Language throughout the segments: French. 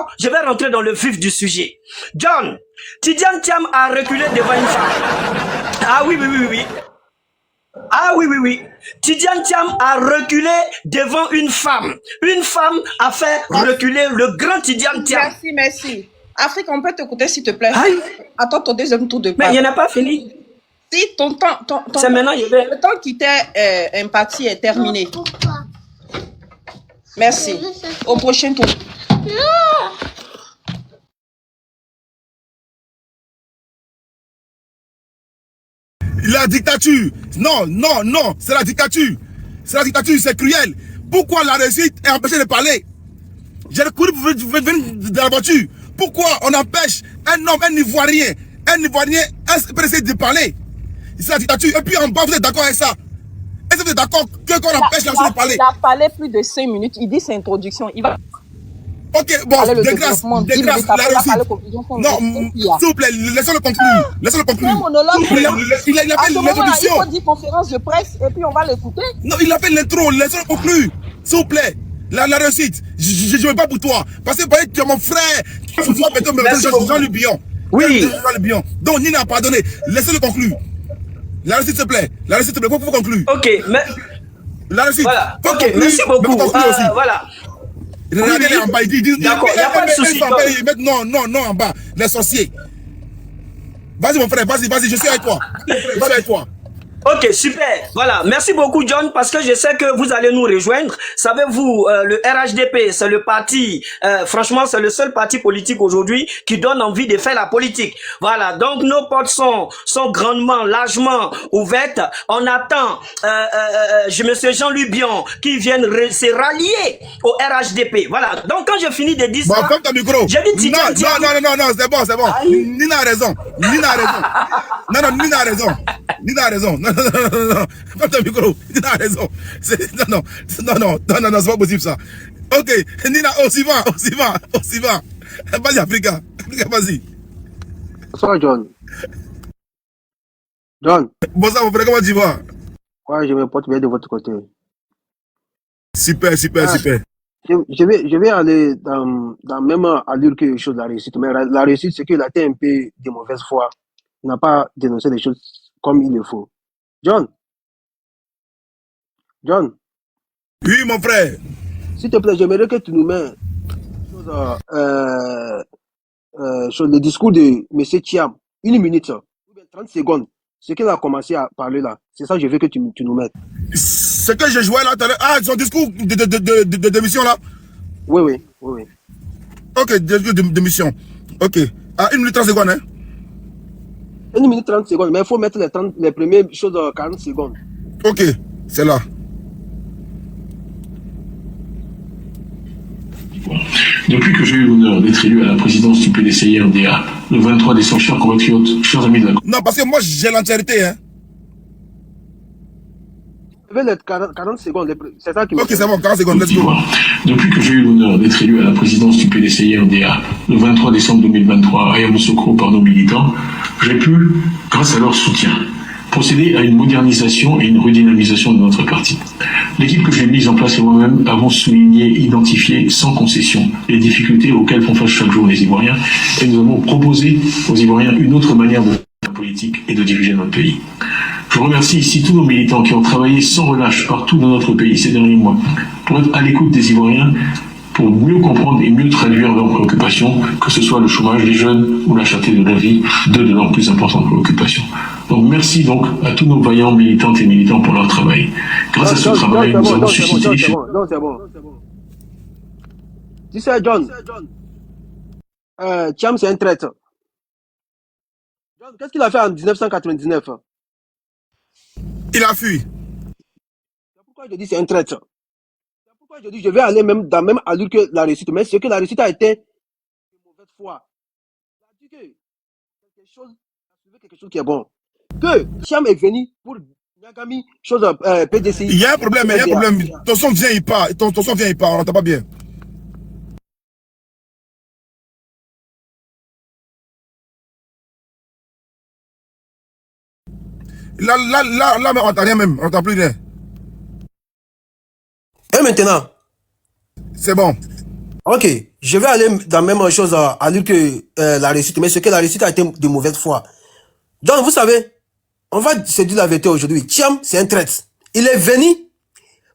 D'accord? Je vais rentrer dans le vif du sujet. John, Tidiane Thiam a reculé devant une femme. Ah oui, oui, oui, oui. Ah oui, oui, oui. Tidiane Thiam a reculé devant une femme. Une femme a fait reculer le grand Tidiane Thiam. Merci, merci. Afrique, on peut t'écouter s'il te plaît. Aïe. Attends ton deuxième tour de Mais parole. il n'a pas fini. Si ton temps, C'est maintenant, je vais... le temps qui t'est imparti est terminé. Pourquoi? Merci. Au prochain tour. La dictature. Non, non, non, c'est la dictature. C'est la dictature, c'est cruel. Pourquoi la réussite est empêchée de parler? J'ai couru pour venir de la voiture. Pourquoi on empêche un homme, un Ivoirien, essayer de parler? C'est la dictature. Et puis en bas, vous êtes d'accord avec ça? Est-ce que vous êtes d'accord qu'on empêche la personne de parler? Il a parlé plus de 5 minutes. Il dit c'est introduction. Il va... Ok, bon, de grâce, la réussite. Non, s'il vous plaît, laissez-le conclure. Laissez-le conclure. Il a fait l'introduction. Il faut dire conférence de presse et puis on va l'écouter. Non, il a fait l'intro, laissez-le conclure. S'il vous plaît, la réussite. Je ne veux pas pour toi. Parce que tu es mon frère. Jean-Luc Billon. Oui. Jean-Luc Billon. Donc, Nina a pardonné. Laissez-le conclure. La réussite, s'il te plaît. La réussite, s'il te plaît. Faut conclure. Ok, mais... La réuite. Voilà. Ok, merci beaucoup. Voilà. Regardez en bas, ils disent. D'accord, il n'y a pas de souci. Ils mettent non, non, non en bas. Les sorciers. Vas-y, mon frère, vas-y, je suis avec toi. Je suis avec toi. Ok, super. Voilà. Merci beaucoup, John, parce que je sais que vous allez nous rejoindre. Savez-vous, le RHDP, c'est le parti, franchement, c'est le seul parti politique aujourd'hui qui donne envie de faire la politique. Voilà. Donc, nos portes sont grandement, largement ouvertes. On attend, monsieur Jean-Luc Billon, qui vienne se rallier au RHDP. Voilà. Donc, quand je finis de dire ça, comme ton micro. j'ai dit non, c'est bon. Nina a raison. Non, Nina a raison. Nina a raison. Non. Comme ton micro. Nina a raison. Non, c'est pas possible ça. Ok, Nina, on s'y va. Vas-y, Africa, vas-y. Bonsoir, John. Bonsoir, mon frère, comment tu vas? Ouais, je me porte bien de votre côté. Super. Je vais aller dans même allure que les choses de la réussite. Mais la réussite, c'est qu'il a été un peu de mauvaise foi. Il n'a pas dénoncé les choses comme il le faut. John. Oui, mon frère. S'il te plaît, j'aimerais que tu nous mets sur le discours de M. Thiam. 1 minute, 30 secondes. Ce qu'il a commencé à parler là. C'est ça que je veux que tu nous mettes. Ce que je jouais là tout à l'heure. Ah, son discours de démission là? Oui. Ok, discours de démission. Ok. Ah, 1 minute 30 secondes, hein? 1 minute 30 secondes, mais il faut mettre les premières choses à 40 secondes. Ok, c'est là. Depuis que j'ai eu l'honneur d'être élu à la présidence du PDCI-RDA le 23 décembre, chers compatriotes, chers amis de la... Non, parce que moi, j'ai l'entièreté, hein. Je vais les 40 secondes, c'est ça qui me... Ok, c'est bon, 40 secondes, let's go. Depuis que j'ai eu l'honneur d'être élu à la présidence du PDCI-RDA le 23 décembre 2023 à Yamoussoukro par nos militants, j'ai pu, grâce à leur soutien, procéder à une modernisation et une redynamisation de notre parti. L'équipe que j'ai mise en place et moi-même avons souligné, identifié sans concession les difficultés auxquelles font face chaque jour les Ivoiriens et nous avons proposé aux Ivoiriens une autre manière de faire la politique et de diriger notre pays. Je remercie ici tous nos militants qui ont travaillé sans relâche partout dans notre pays ces derniers mois pour être à l'écoute des Ivoiriens, pour mieux comprendre et mieux traduire leurs préoccupations, que ce soit le chômage des jeunes ou la cherté de la vie, deux de leurs plus importantes préoccupations. Donc merci donc à tous nos vaillants militantes et militants pour leur travail. Grâce à ce travail, nous avons suscité... C'est bon. Tu sais, John, Thiam, c'est un traître. John, qu'est-ce qu'il a fait en 1999? Il a fui. C'est pourquoi je dis c'est un traître. C'est pourquoi je dis je vais aller même dans même allure que la réussite. Mais ce que la réussite a été de mauvaise foi. Il a dit que quelque chose qui est bon. Que Thiam est venu pour Niagami, chose PDCI. Il y a un problème. Ton son vient, il part. Ton son vient, il part. On n'entend pas bien. Là, mais on n'entend rien même. On n'entend plus rien. Et maintenant? C'est bon. Ok, je vais aller dans la même chose à dire que la réussite, mais ce que la réussite a été de mauvaise foi. Donc, vous savez, on va se dire la vérité aujourd'hui. Thiam, c'est un traître. Il est venu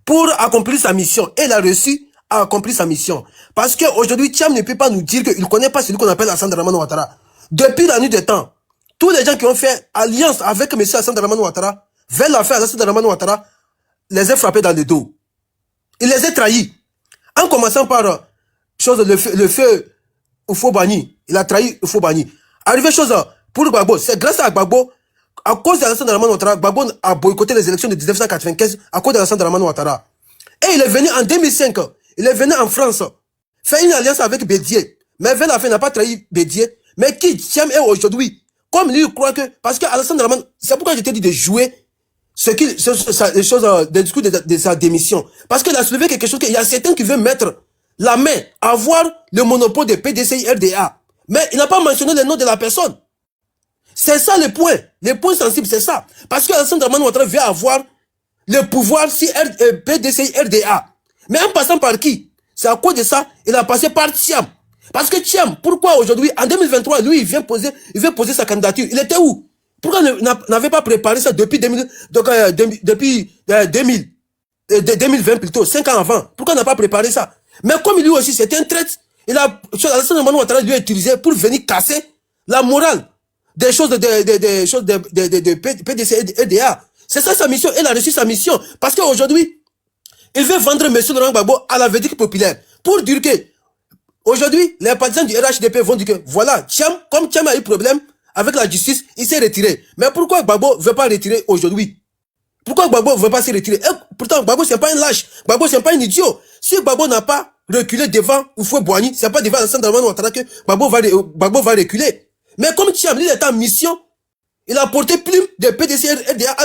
pour accomplir sa mission. Et il a réussi à accomplir sa mission. Parce qu'aujourd'hui, Thiam ne peut pas nous dire qu'il ne connaît pas celui qu'on appelle Alassane Dramane Ouattara. Depuis la nuit des temps, tous les gens qui ont fait alliance avec M. Alassane Dramane Ouattara veulent la faire Alassane Dramane Ouattara les a frappés dans le dos. Il les a trahis. En commençant par le feu Oufo-Bani. Il a trahi Oufo-Bani. Arrivé chose pour Gbagbo. C'est grâce à Gbagbo, à cause d'Alassane Dramane Ouattara, Gbagbo a boycotté les élections de 1995 à cause d'Alassane Dramane Ouattara. Et il est venu en 2005. Il est venu en France. Faire une alliance avec Bédié. Mais vers la fin, il n'a pas trahi Bédié. Mais qui Thiam est aujourd'hui? Comme lui, il croit que... Parce que Alassane Dramane... C'est pourquoi je t'ai dit de jouer les choses, des discours de sa démission. Parce qu'il a soulevé quelque chose, qu'il y a certains qui veulent mettre la main, avoir le monopole de PDCI RDA. Mais il n'a pas mentionné le nom de la personne. C'est ça le point. Le point sensible, c'est ça. Parce que Alassane Dramane Ouattara veut avoir le pouvoir sur PDCI RDA. Mais en passant par qui? C'est à cause de ça, il a passé par Thiam. Parce que Thiam, pourquoi aujourd'hui, en 2023, lui, il veut poser sa candidature. Il était où? Pourquoi n'avait pas préparé ça depuis 2020 plutôt, 5 ans avant? Pourquoi n'a pas préparé ça? Mais comme lui aussi, c'était un traître, Alassane Dramane Ouattara lui a utilisé pour venir casser la morale des choses de PDC et RDA. C'est ça sa mission. Il a reçu sa mission. Parce qu'aujourd'hui, il veut vendre M. Laurent Gbagbo à la verdict populaire. Pour dire que, aujourd'hui, les partisans du RHDP vont dire que, voilà, comme Thiam a eu problème avec la justice, il s'est retiré. Mais pourquoi Gbagbo ne veut pas retirer aujourd'hui? Pourquoi Gbagbo ne veut pas se retirer? Et pourtant, Gbagbo, c'est pas un lâche. Gbagbo, c'est pas un idiot. Si Gbagbo n'a pas reculé devant Oufoué-Boigny, c'est pas devant Alassane Dramane Ouattara que Gbagbo va reculer. Mais comme Thiam, il est en mission, il a porté plume de PDC RDA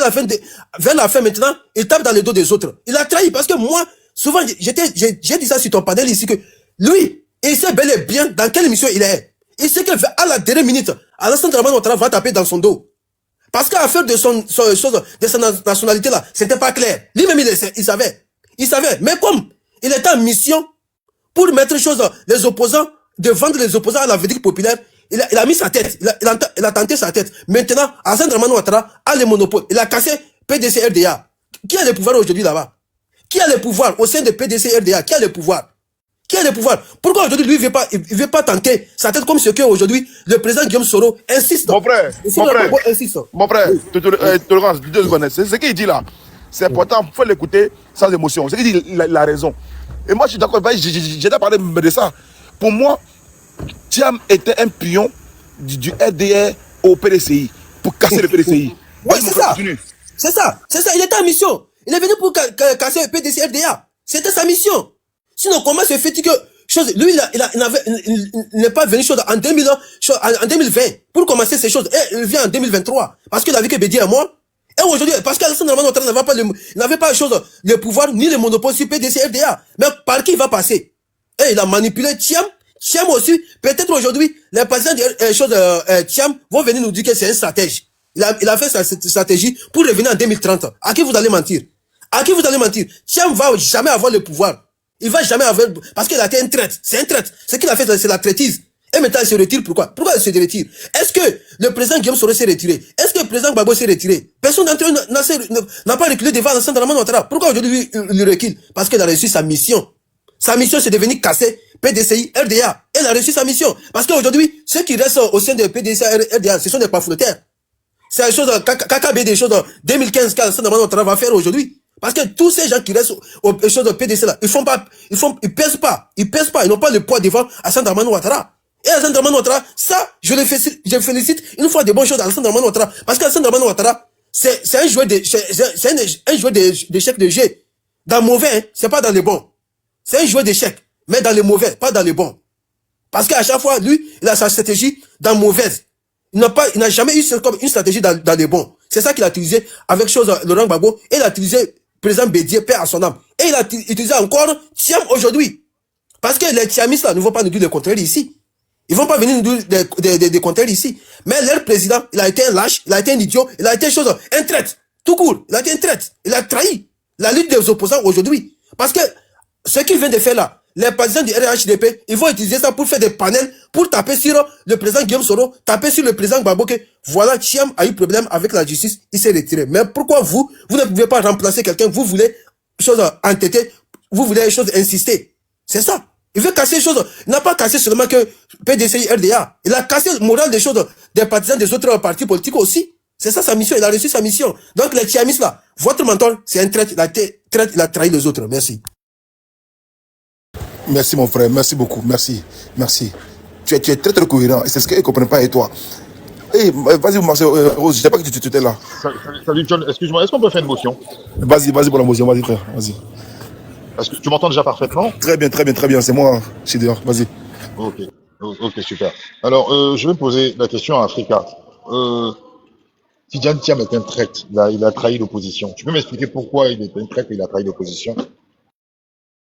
vers la fin maintenant, il tape dans le dos des autres. Il a trahi parce que moi, souvent, j'ai dit ça sur ton panel ici que lui, il sait bel et bien dans quelle mission il est. Il sait qu'à la dernière minute, Alassane Dramane Ouattara va taper dans son dos. Parce qu'à l'affaire de sa nationalité là, c'était pas clair. Lui-même, il savait. Il savait. Mais comme il était en mission pour mettre les opposants, de vendre les opposants à la verdict populaire, il a mis sa tête. Il a tenté sa tête. Maintenant, Alassane Dramane Ouattara a le monopole. Il a cassé PDC RDA. Qui a le pouvoir aujourd'hui là-bas? Qui a le pouvoir au sein de PDC RDA? Qui a le pouvoir? Qui a le pouvoir? Pourquoi aujourd'hui lui il veut pas tenter sa tête comme ce que aujourd'hui le président Guillaume Soro insiste? Mon frère, tolérance, 2 secondes. C'est ce qu'il dit là. C'est important, il faut l'écouter sans émotion. Ce qu'il dit, il a raison. Et moi je suis d'accord, j'ai parlé de ça. Pour moi, Thiam était un pion du RDR au PDCI pour casser le PDCI. Oui, c'est ça. C'est ça. C'est ça. Il était en mission. Il est venu pour casser le PDC RDA. C'était sa mission. Sinon, comment se fait-il que lui, il n'est pas venu en 2020 pour commencer ces choses. Et il vient en 2023 parce qu'il a vu que Bédié est mort. Et aujourd'hui, parce qu'Alassane Dramane Ouattara n'avait pas le pouvoir ni le monopole sur PDC RDA. Mais par qui il va passer? Et il a manipulé Thiam. Thiam aussi, peut-être aujourd'hui, les partisans de Thiam vont venir nous dire que c'est un stratège. Il a fait cette stratégie pour revenir en 2030. À qui vous allez mentir? À qui vous allez mentir? Thiam va jamais avoir le pouvoir. Il va jamais avoir... Parce qu'il a été un traître. C'est un traître. Ce qu'il a fait, c'est la traîtrise. Et maintenant, il se retire. Pourquoi? Pourquoi il se retire? Est-ce que le président Guillaume Soro s'est retiré? Est-ce que le président Gbagbo s'est retiré? Personne d'entre eux n'a pas reculé devant Alassane Dramane Ouattara. Pourquoi aujourd'hui il recule? Parce qu'il a réussi sa mission. Sa mission, c'est de venir casser PDCI RDA. Elle a réussi sa mission. Parce qu'aujourd'hui, ceux qui restent au sein de PDCI RDA, ce sont des paflotaires. C'est la chose, KKB des choses 2015 qu'Alassane Dramane Ouattara va faire aujourd'hui. Parce que tous ces gens qui restent aux choses de PDC là, ils pèsent pas, ils n'ont pas le poids devant Alassane Dramane Ouattara. Et Alassane Dramane Ouattara, ça, je félicite une fois des bonnes choses à Alassane Dramane Ouattara. Parce qu'Alassane Dramane Ouattara, c'est un joueur d'échecs de jeu. Dans le mauvais, hein, c'est pas dans le bon. C'est un joueur d'échecs, mais dans le mauvais, pas dans le bon. Parce qu'à chaque fois, lui, il a sa stratégie dans le mauvais. Il n'a jamais eu une stratégie dans le bon. C'est ça qu'il a utilisé avec Laurent Gbagbo. Et il a utilisé président Bédié, paix à son âme. Et il a utilisé encore Thiam aujourd'hui. Parce que les Thiamistes là ne vont pas nous dire le contraire ici. Ils vont pas venir nous dire des contraires ici. Mais leur président, il a été un lâche, il a été un idiot, il a été un traître. Tout court. Il a été un traître. Il a trahi la lutte des opposants aujourd'hui. Parce que ce qu'il vient de faire là, les partisans du RHDP, ils vont utiliser ça pour faire des panels, pour taper sur le président Guillaume Soro, taper sur le président Gbagbo que voilà, Thiam a eu problème avec la justice, il s'est retiré. Mais pourquoi vous ne pouvez pas remplacer quelqu'un, vous voulez chose entêtée, vous voulez les choses insister. C'est ça. Il veut casser les choses. Il n'a pas cassé seulement que PDCI, RDA. Il a cassé le moral des choses des partisans des autres partis politiques aussi. C'est ça sa mission. Il a reçu sa mission. Donc les Thiamistes là, votre mentor, c'est un traître. Il a trahi les autres. Merci. Merci mon frère, merci beaucoup, merci, merci. Tu es très très cohérent et c'est ce qu'ils ne comprennent pas et toi. Hey, vas-y Marcel, Rose, je ne sais pas que tu étais là. Salut John, excuse-moi, est-ce qu'on peut faire une motion? Vas-y pour la motion, vas-y frère, vas-y. Est-ce que tu m'entends déjà parfaitement? Très bien, c'est moi, je suis dehors, vas-y. Ok, super. Alors, je vais poser la question à Africa. Tidjane Thiam est un traître, il a trahi l'opposition. Tu peux m'expliquer pourquoi il est un traître et il a trahi l'opposition?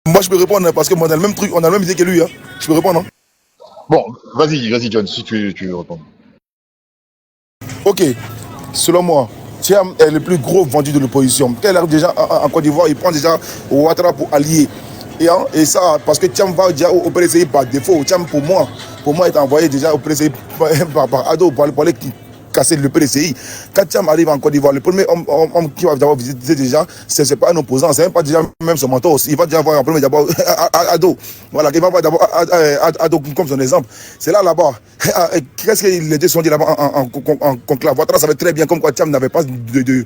Moi je peux répondre parce que moi on a le même truc, on a la même idée que lui. Hein. Je peux répondre. Hein. Bon, vas-y John, si tu veux répondre. Ok, selon moi, Thiam est le plus gros vendu de l'opposition. Quand il arrive déjà en Côte d'Ivoire, il prend déjà Ouattara pour allier. Et ça, parce que Thiam va déjà au PDCI par défaut. Thiam, pour moi, est envoyé déjà au PDCI par Ado pour aller casser le PDCI. Quand Thiam arrive en Côte d'Ivoire, le premier homme qui va d'abord visiter déjà, c'est pas un opposant, c'est même pas déjà même son mentor. Il va déjà voir un premier d'abord Ado. Voilà, il va voir d'abord Ado comme son exemple. C'est là-bas. Qu'est-ce que les deux sont dit là-bas en conclave? Ouattara savait très bien comme quoi Thiam n'avait pas il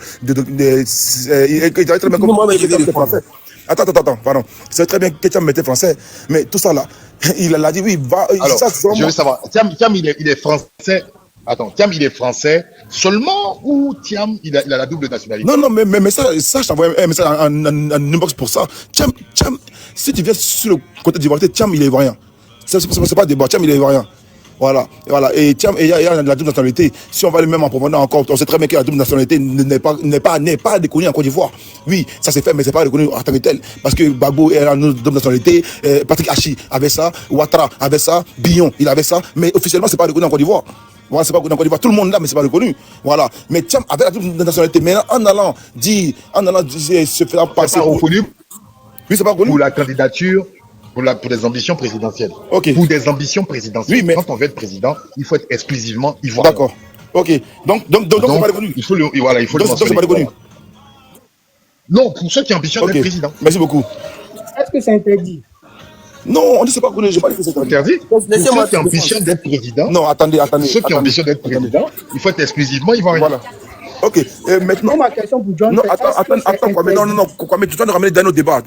savait très bien comme français. Attends, pardon. C'est très bien que Thiam était français, mais tout ça là, il a dit oui, va. Alors, je veux savoir, Thiam il est français. Attends, Thiam il est français seulement ou Thiam il a la double nationalité? Non, mais ça je t'envoie un message en inbox pour ça. Thiam, si tu viens sur le côté d'Ivoire, Thiam il est ivoirien. C'est pas débat, Thiam il est ivoirien. Voilà. Et Thiam, il y a la double nationalité. Si on va aller même en profondeur encore, on sait très bien que la double nationalité n'est pas reconnue en Côte d'Ivoire. Oui, ça s'est fait, mais c'est pas reconnu en tant que tel. Parce que Gbagbo a une double nationalité, Patrick Hachi avait ça, Ouattara avait ça, Billon, il avait ça, mais officiellement, c'est pas reconnu en Côte d'Ivoire. Voilà, c'est pas reconnu en Côte d'Ivoire. Tout le monde là, mais c'est pas reconnu. Voilà. Mais Thiam avait la double nationalité. Mais en allant dire, se faire passer. C'est pas reconnu. Oui, c'est pas reconnu. Pour la candidature. Pour des ambitions présidentielles. Okay. Pour des ambitions présidentielles. Oui, mais quand on veut être président, il faut être exclusivement ivoirien. D'accord. Ok. Donc c'est pas reconnu. Il faut le mentionner. Donc c'est pas reconnu. Non, pour ceux qui ambitionnent d'être président. Merci beaucoup. Est-ce que c'est interdit? Non, on dit c'est pas reconnu. Je pas dit que c'est interdit. Pour ceux qui ambitionnent d'être président. Non, attendez. Ceux qui ambitionnent d'être président, il faut être exclusivement ivoirien. Voilà. Ok. Maintenant. Ma question pour John. Non, attends. Non. Kwame, tu dois nous ramener dans nos débats.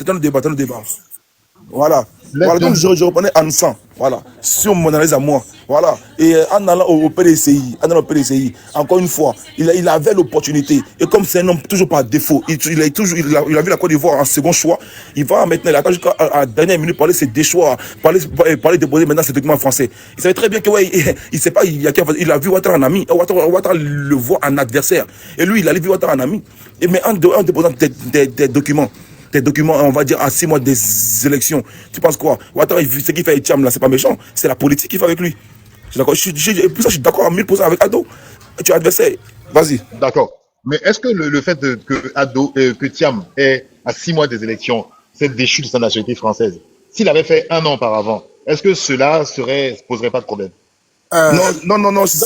Voilà. Donc je reprenais en sang. Voilà. Sur mon analyse à moi. Voilà. Et en allant au PDCI, encore une fois, il avait l'opportunité. Et comme c'est un homme toujours par défaut, il a vu la Côte d'Ivoire en second choix. Il va maintenant, il attend jusqu'à la dernière minute parler de ses déchoix, parler déposer maintenant ses documents français. Il savait très bien que il sait pas, il a vu Ouattara en ami. Ouattara le voit en adversaire. Et lui, il a vu Ouattara en ami. Mais en déposant des documents. Tes documents, on va dire, à 6 mois des élections. Tu penses quoi? Ouattara, ce qu'il fait avec Thiam, là, c'est pas méchant. C'est la politique qu'il fait avec lui. Je suis d'accord. Pour ça, je suis d'accord à 1000% avec Ado. Tu es adversaire. Vas-y. D'accord. Mais est-ce que le fait que Thiam est à 6 mois des élections, c'est déchu de sa nationalité française, s'il avait fait 1 an auparavant, est-ce que cela poserait pas de problème? Non. S'il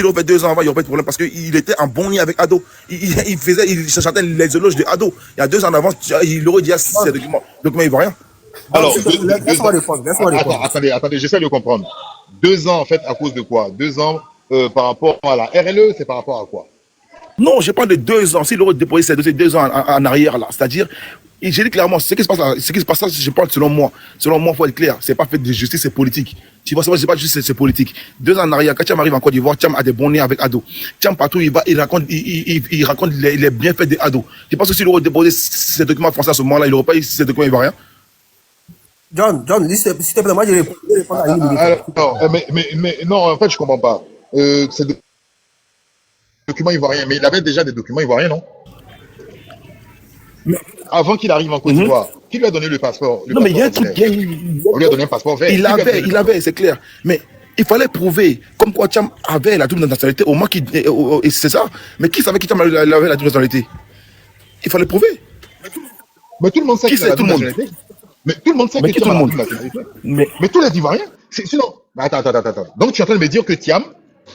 aurait fait 2 ans, il n'y aurait pas de problème parce qu'il était en bon lien avec Ado. Il chantait les éloges de Ado. Il y a 2 ans en avance, il aurait dit à ses documents ivoiriens. Alors, attendez, j'essaie de comprendre. 2 ans, en fait, à cause de quoi? 2 ans par rapport à la RLE, c'est par rapport à quoi? Non, je parle de 2 ans. S'il aurait déposé ces dossiers 2 ans en arrière, là, c'est-à-dire, j'ai dit clairement, ce qui se passe là, je parle selon moi. Selon moi, il faut être clair. C'est pas fait de justice, c'est politique. Tu vois, c'est pas juste, c'est politique. 2 ans en arrière, quand Thiam arrive en Côte d'Ivoire, Thiam a des bons liens avec Ado. Thiam, partout, il raconte les bienfaits de Ado. Tu penses que s'il aurait déposé ces documents français à ce moment-là, il n'aurait pas eu ces documents ivoiriens? John, s'il te plaît, moi, je réponds à une minute. Mais non, en fait, je comprends pas. Ces documents ivoiriens, mais il avait déjà des documents ivoiriens, non? Avant qu'il arrive en Côte d'Ivoire, qui lui a donné le passeport? Non, mais il y a un truc. On lui a donné un passeport vert. Il avait, c'est clair. Mais il fallait prouver, comme quoi Thiam avait la double nationalité, au moins c'est ça. Mais qui savait que Thiam avait la double nationalité? Il fallait prouver. Mais tout le monde sait Qui qu'il a c'est la tout le double monde? nationalité. Mais tout le monde sait Mais que qui Thiam tout a le la monde? double nationalité. Mais Mais tous les Ivoiriens, sinon, mais attends. Donc tu es en train de me dire que Thiam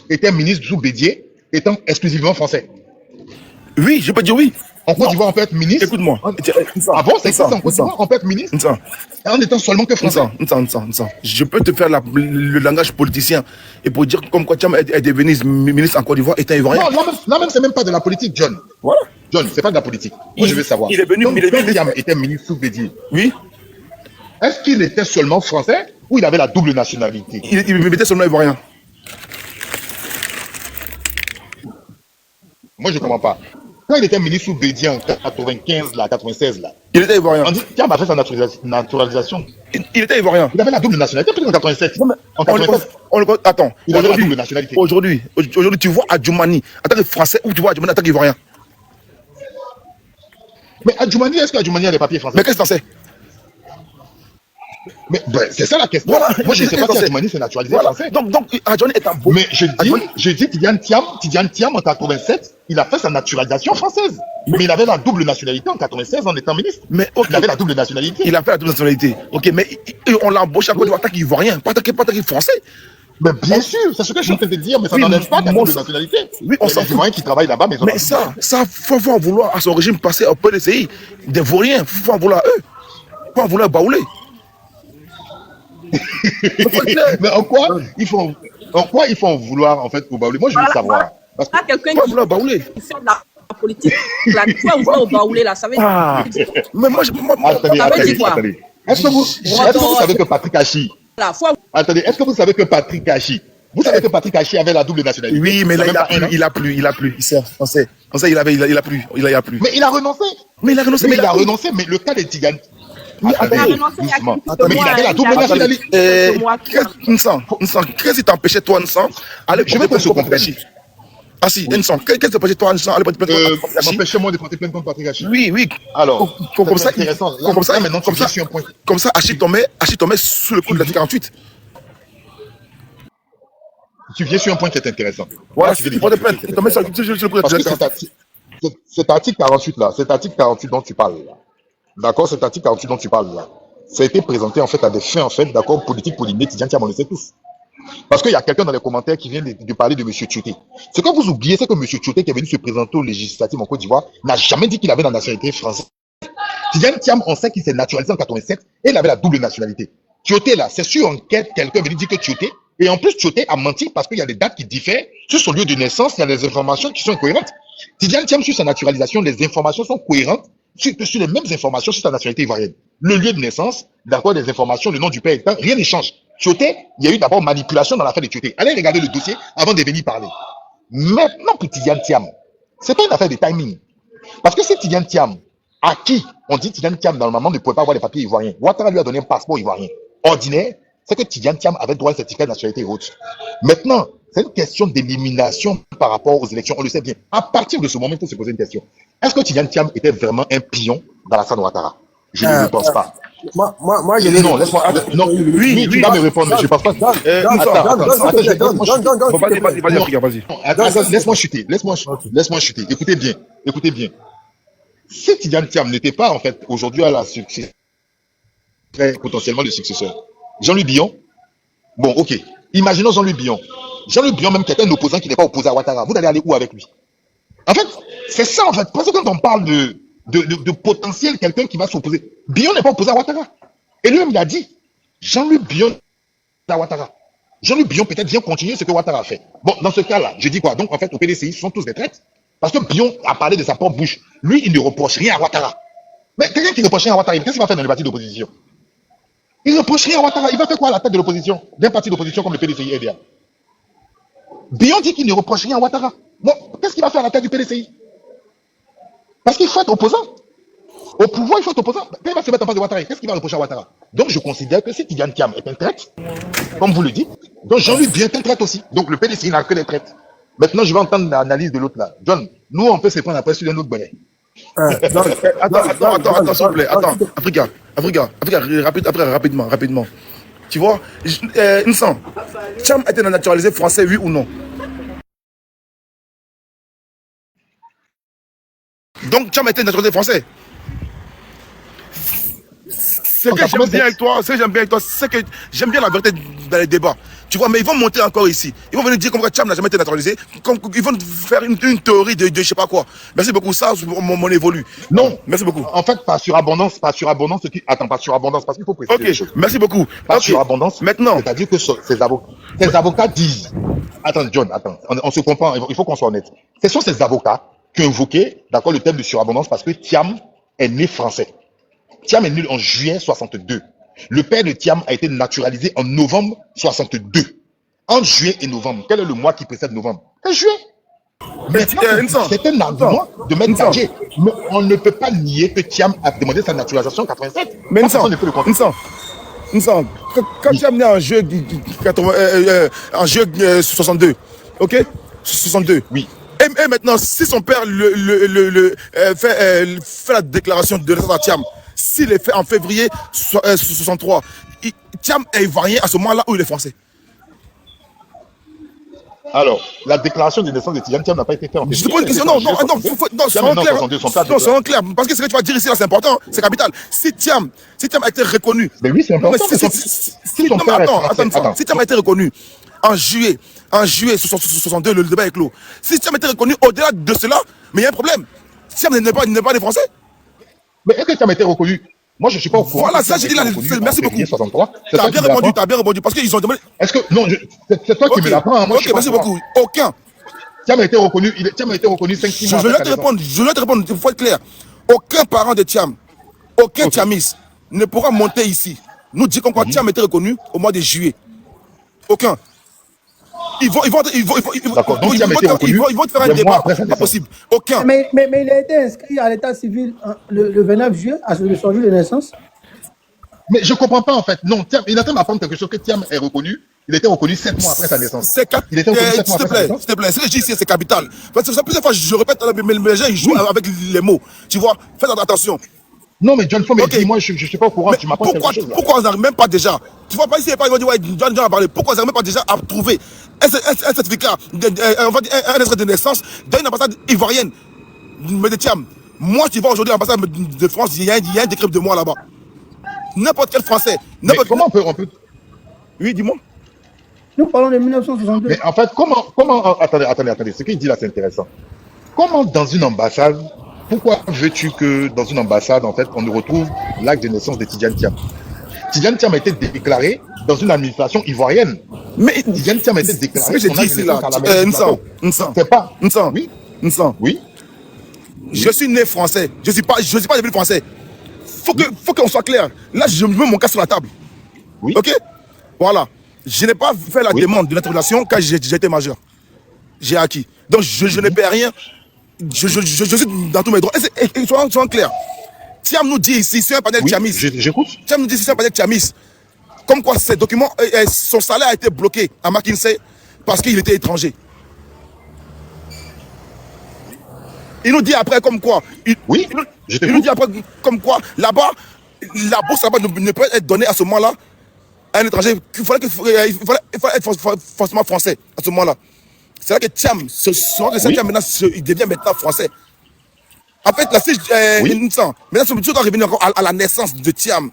était ministre sous Bédier, étant exclusivement français. oui, je peux dire oui. En Côte Non, d'Ivoire, on peut être ministre. écoute-moi. Ah bon, c'est ça, en Côte d'Ivoire, on peut être ministre en étant seulement que français. Je peux te faire le langage politicien et pour dire comme quoi Thiam est devenu ministre en Côte d'Ivoire étant ivoirien. Non, là même, c'est même pas de la politique, John. Voilà. John, c'est pas de la politique. Moi, je veux savoir. Il est venu, Donc, il est quand venu. Thiam était ministre sous Bédier, Oui, est-ce qu'il était seulement français ou il avait la double nationalité? il était seulement ivoirien. Moi, je ne comprends pas. Quand il était ministre sous Bédier en 95, là, 96, là, Il était ivoirien. on dit Thiam a fait sa naturalisation. Il était ivoirien. Il avait la double nationalité, peut-être en 87. Non, mais En 87, attends, il avait la double nationalité. aujourd'hui, tu vois Adjoumani en tant que français ou tu vois Adjoumani en tant qu'Ivoirien. Mais Adjoumani, est-ce qu'Adjoumani a des papiers français? Mais qu'est-ce que c'est? Mais ben, c'est ça la question. Voilà. Moi, je ne sais pas si Qu'est-ce que Adjoumani s'est naturalisé Voilà. français. Donc Adjoumani est un beau. Mais je dis Tidiane Thiam en 87, il a fait sa naturalisation française. Mais il avait la double nationalité en 96 en étant ministre. Mais ok. Il avait la double nationalité. Il a fait la double nationalité. Ok, mais on l'a embauché à Côte d'Ivoire en tant qu'Ivoirien, pas en tant que français. Mais bien sûr, c'est ce que je suis en train de dire, mais ça Oui, n'enlève pas la moi, double nationalité. oui, on Il y s'en a des fout. Ivoiriens qui travaillent là-bas, mais ils ont Mais la ça, faut en vouloir à son régime passé au PDCI. Des vauriens, faut en vouloir à eux. Faut en vouloir à Baoulé. Mais en quoi il faut en vouloir en fait au Baoulé? Moi je veux savoir. Parce que Là, quelqu'un Faut en vouloir à Baoulé. qui fait de la politique, là, tu vas ouvrir au baoulé, là, ça veut dire. Ah, mais moi, attendez, Ça veut dire quoi? attendez. Est-ce que vous savez que Patrick Hachi, Là, faut attendez, est-ce que vous savez que Patrick Hachi, vous savez que Patrick Hachi avait la double nationalité? oui, mais là, Ça fait même pas un an. il a plus. On sait, il a plus. Mais il a renoncé. Mais il a renoncé. Mais il a renoncé, mais le cas de Tidiane. Attendez, il a renoncé il y a doucement. quelques Mais il mois, avait la hein, double il a dit nationalité. quelques mois, Qu'est-ce qui t'empêchait, toi, Nsang, aller Je veux qu'on se comprenne. Ah si, Nsang, qu'est-ce qui t'empêchait, toi, Nsang, aller porter plainte contre Hachi? Empêchez-moi de porter plainte contre Patrick Hachi. Oui. Alors, Comme ça, c'est intéressant. Là, maintenant, tu viens sur un point. Comme ça, Hachi tombait sous le coup de la 48. Tu viens sur un point qui est intéressant. Voilà, Là, tu viens de il portait dire plainte. Il tombait sur le coup de Parce la que 48. cet article 48 là, cet article 48 dont tu parles là, d'accord, cet article 48 dont tu parles là, ça a été présenté en fait à des fins en fait d'accord politiques pour l'éliminer Tidiane Thiam, on le sait tous. Parce qu'il y a quelqu'un dans les commentaires qui vient de parler de M. Tchouté. Ce que vous oubliez, c'est que M. Tchouté qui est venu se présenter aux législatives en Côte d'Ivoire n'a jamais dit qu'il avait la nationalité française. Tidiane Thiam, on sait qu'il s'est naturalisé en 87 et il avait la double nationalité. Tchouté là, c'est sur enquête, quelqu'un venu dire que Tchouté, et en plus Tchouté a menti parce qu'il y a des dates qui diffèrent. Sur son lieu de naissance, il y a des informations qui sont incohérentes. Tidiane Thiam, sur sa naturalisation, les informations sont cohérentes sur les mêmes informations sur sa nationalité ivoirienne. Le lieu de naissance, d'accord, les informations, le nom du père et temps, rien ne change. Tchouté, il y a eu d'abord manipulation dans l'affaire de Tchouté. Allez regarder le dossier avant de venir parler. Maintenant, pour Tidiane Thiam, c'est pas une affaire de timing. Parce que c'est Tidiane Thiam, à qui on dit Tidiane Thiam, normalement, ne pouvait pas avoir les papiers ivoiriens. Ouattara lui a donné un passeport ivoirien. Ordinaire, c'est que Tidiane Thiam avait droit à un certificat de nationalité haute. Maintenant, c'est une question d'élimination par rapport aux élections, on le sait bien. À partir de ce moment, il faut se poser une question. Est-ce que Tidiane Thiam était vraiment un pion dans la Ouattara? Je ne le pense pas. Moi, je l'ai. Non, laisse-moi. Non, oui, tu vas me répondre, je pense pas. Attends, laisse-moi chuter. Laisse-moi chuter. Écoutez bien. Si Tidiane Thiam n'était pas, en fait, aujourd'hui à la succès, très potentiellement le successeur, Jean-Louis Billon, bon, ok. Imaginons Jean-Louis Billon. Jean-Louis Billon, même qui est un opposant qui n'est pas opposé à Ouattara, vous allez aller où avec lui? En fait, c'est ça, en fait. Parce que quand on parle de potentiel, quelqu'un qui va s'opposer, Billon n'est pas opposé à Ouattara. Et lui-même, il a dit, Jean-Louis Billon à Ouattara. Jean-Louis Billon peut-être vient continuer ce que Ouattara a fait. Bon, dans ce cas-là, je dis quoi? Donc, en fait, au PDCI, ce sont tous des traites. Parce que Billon a parlé de sa propre bouche. Lui, il ne reproche rien à Ouattara. Mais quelqu'un qui reproche rien à Ouattara, qu'est-ce qu'il va faire dans le parti d'opposition? Il ne reproche rien à Ouattara. Il va faire quoi à la tête de l'opposition? D'un parti d'opposition comme le PDCI RDA. Billon dit qu'il ne reproche rien à Ouattara. Bon, qu'est-ce qu'il va faire à la tête du PDCI? Parce qu'il faut être opposant. Au pouvoir, il faut être opposant. Quand il va se mettre en face de Ouattara, qu'est-ce qu'il va reprocher à Ouattara? Donc, je considère que si Tidiane Thiam est un traître, comme vous le dites, donc Jean-Louis Billon est un traître aussi. Donc, le PDCI n'a que des traîtres. Maintenant, je vais entendre l'analyse de l'autre là. John, nous, on peut se prendre après sur un autre bonnet. Attends, s'il vous plaît. Attends, Africa, rapidement. Tu vois, Nsang, Thiam a été naturalisé français, oui ou non? Donc, Thiam a été naturalisé français. Ce que j'aime bien avec toi, c'est que j'aime bien la vérité dans les débats. Tu vois, mais ils vont monter encore ici. Ils vont venir dire comme quoi Tcham n'a jamais été naturalisé. Ils vont faire une théorie de je sais pas quoi. Merci beaucoup. Ça, mon évolue. Non. Merci beaucoup. En fait, pas surabondance. Attends, pas surabondance, parce qu'il faut préciser les choses. Merci beaucoup. Pas surabondance. Maintenant. C'est-à-dire que ces avocats disent. Attends, John, attends. On se comprend. Il faut qu'on soit honnête. Ce sont ces avocats qui ont invoqué, d'accord, le thème de surabondance parce que Thiam est né français. Thiam est né en juillet 62. Le père de Thiam a été naturalisé en novembre 62. Entre juillet et novembre, quel est le mois qui précède novembre? C'est juillet. C'est un argument de mettre Gadget. Mais on ne peut pas nier que Thiam a demandé sa naturalisation en 87. Mais quand Thiam est né en juillet 62, ok? 62. Oui. Et maintenant, si son père fait la déclaration de naissance à Thiam, s'il est fait en février 63, Thiam est ivoirien à ce moment-là où il est français. Alors, la déclaration de naissance de Tidiane Thiam n'a pas été faite en février. Je te pose une question. Non, soyons clairs. Parce que ce que tu vas dire ici, là, c'est important, c'est capital. Si Thiam a été reconnu. Mais oui, c'est important. Si Thiam a été reconnu en juillet 62, le débat est clos. Si Thiam a été reconnu au-delà de cela, mais il y a un problème. Thiam n'est pas des Français. Mais est-ce que Thiam a été reconnu? Moi, je ne suis pas au courant. Voilà, ça, j'ai dit là. Merci beaucoup. Tu as bien répondu, parce qu'ils ont demandé. Est-ce que. Non, c'est toi qui me l'apprends. Ok, merci beaucoup. Aucun. Thiam a été reconnu 5-6 mois. Je vais te répondre, il faut être clair. Aucun parent de Thiam, aucun Thiamiste ne pourra monter ici. Nous dire qu'on Thiam a été reconnu au mois de juillet. Aucun. Ils vont te faire un débat. Pas possible. Aucun. Mais il a été inscrit à l'état civil le 29 juillet, à son jour de naissance. Mais je ne comprends pas en fait. Non, Thiam, il est en train d'apprendre quelque chose que Thiam est reconnu. Il était reconnu 7 mois après sa naissance. Il était reconnu 7 mois après sa naissance. S'il te plaît, ce que je dis ici, c'est capital. Parce que plusieurs fois, je répète, mais les gens, ils jouent avec les mots. Tu vois, faites attention. Non, mais John, dis-moi, je ne suis pas au courant. Tu m'apprends quelque chose. Pourquoi on n'arrive même pas déjà? Tu vois pas ici, ils vont dire, ouais, John a parlé. Pourquoi on n'arrive même pas déjà à trouver un certificat, on va dire un extrait de naissance d'une ambassade ivoirienne? Mais de Thiam, moi, tu vas aujourd'hui à l'ambassade de France, il y a un décret de moi là-bas. N'importe quel Français. Comment on peut. Oui, dis-moi. Nous parlons de 1962. Mais en fait, comment. Attendez. Ce qu'il dit là, c'est intéressant. Comment dans une ambassade. Pourquoi veux-tu que dans une ambassade, en fait, on retrouve l'acte de naissance de Tidiane Thiam? Tidiane Thiam a été déclaré dans une administration ivoirienne. Mais Tidiane Thiam a été déclaré. Ce que j'ai dit ici là, c'est pas. Oui. Je suis né français. Je suis pas devenu français. Faut qu'on soit clair. Là, je mets mon cas sur la table. Oui. Ok. Voilà. Je n'ai pas fait la demande de naturalisation quand j'étais majeur. J'ai acquis. Donc je ne paie rien. Je suis dans tous mes droits. Et soyons clairs. Thiam nous dit ici, c'est un panel Thiamiste. J'écoute. Thiam nous dit ici, c'est un panel Thiamiste. Comme quoi, ces documents, son salaire a été bloqué à McKinsey parce qu'il était étranger. Il nous dit après comme quoi. Il nous dit après comme quoi, là-bas, la bourse là-bas ne peut être donnée à ce moment-là à un étranger. Il fallait être forcément français à ce moment-là. C'est là que Thiam, maintenant, il devient maintenant français. En fait, là, maintenant, tu dois revenir encore à la naissance de Thiam.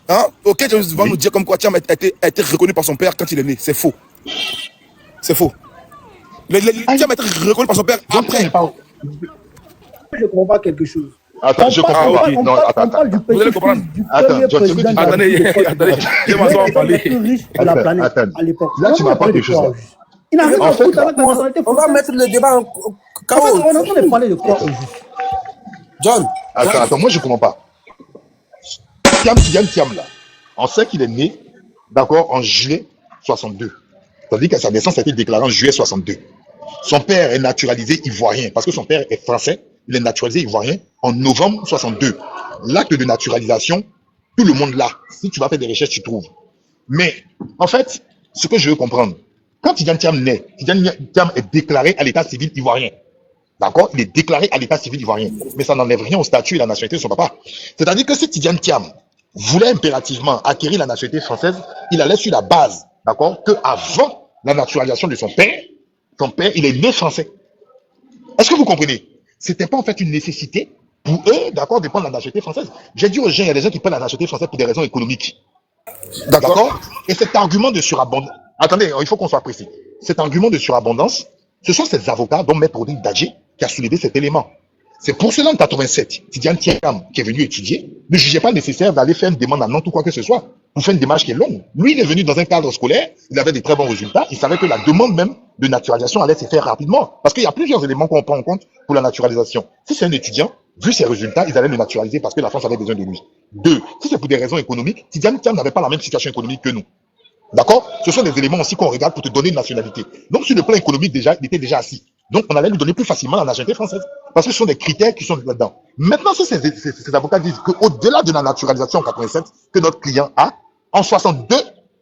Hein? Ok, tu vas nous dire comme quoi Thiam a été reconnu par son père quand il est né. C'est faux. C'est faux. Thiam a été reconnu par son père après. Je comprends pas quelque chose. Attends, je comprends pas. Non, attends. Vous allez comprendre. Attends, attendez. Attendez. Riche de la planète à l'époque. Là, tu m'apprends quelque chose. Il n'a rien à foutre avec la nationalité On va française. mettre le débat en chaos. On est en train de parler de quoi au juste? John. Attends, moi je ne comprends pas. Thiam là, on sait qu'il est né, d'accord, en juillet 62. C'est-à-dire que sa naissance a été déclarée en juillet 62. Son père est naturalisé ivoirien, parce que son père est français, il est naturalisé ivoirien en novembre 62. L'acte de naturalisation, tout le monde l'a. Si tu vas faire des recherches, tu trouves. Mais, en fait, ce que je veux comprendre, quand Tidiane Thiam naît, Tidiane Thiam est déclaré à l'état civil ivoirien. D'accord? Il est déclaré à l'état civil ivoirien. Mais ça n'enlève rien au statut et à la nationalité de son papa. C'est-à-dire que si Tidiane Thiam voulait impérativement acquérir la nationalité française, il allait sur la base, d'accord, qu'avant la naturalisation de son père, il est né français. Est-ce que vous comprenez? C'était pas en fait une nécessité pour eux, d'accord, de prendre la nationalité française. J'ai dit aux gens, il y a des gens qui prennent la nationalité française pour des raisons économiques. D'accord. Et cet argument de surabondance, attendez, il faut qu'on soit précis. Cet argument de surabondance, ce sont ces avocats dont Maître Odin Dadji qui a soulevé cet élément. C'est pour cela en 87, Tidiane Thiam, qui est venu étudier, ne jugeait pas nécessaire d'aller faire une demande à Nantes ou quoi que ce soit, pour faire une démarche qui est longue. Lui, il est venu dans un cadre scolaire, il avait des très bons résultats, il savait que la demande même de naturalisation allait se faire rapidement. Parce qu'il y a plusieurs éléments qu'on prend en compte pour la naturalisation. Si c'est un étudiant, vu ses résultats, ils allaient le naturaliser parce que la France avait besoin de lui. Deux, si c'est pour des raisons économiques, Tidiane Thiam n'avait pas la même situation économique que nous. D'accord? Ce sont des éléments aussi qu'on regarde pour te donner une nationalité. Donc, sur le plan économique, déjà, il était déjà assis. Donc, on allait lui donner plus facilement la nationalité française. Parce que ce sont des critères qui sont là-dedans. Maintenant, si ces avocats disent qu'au-delà de la naturalisation en 87 que notre client a, en 62,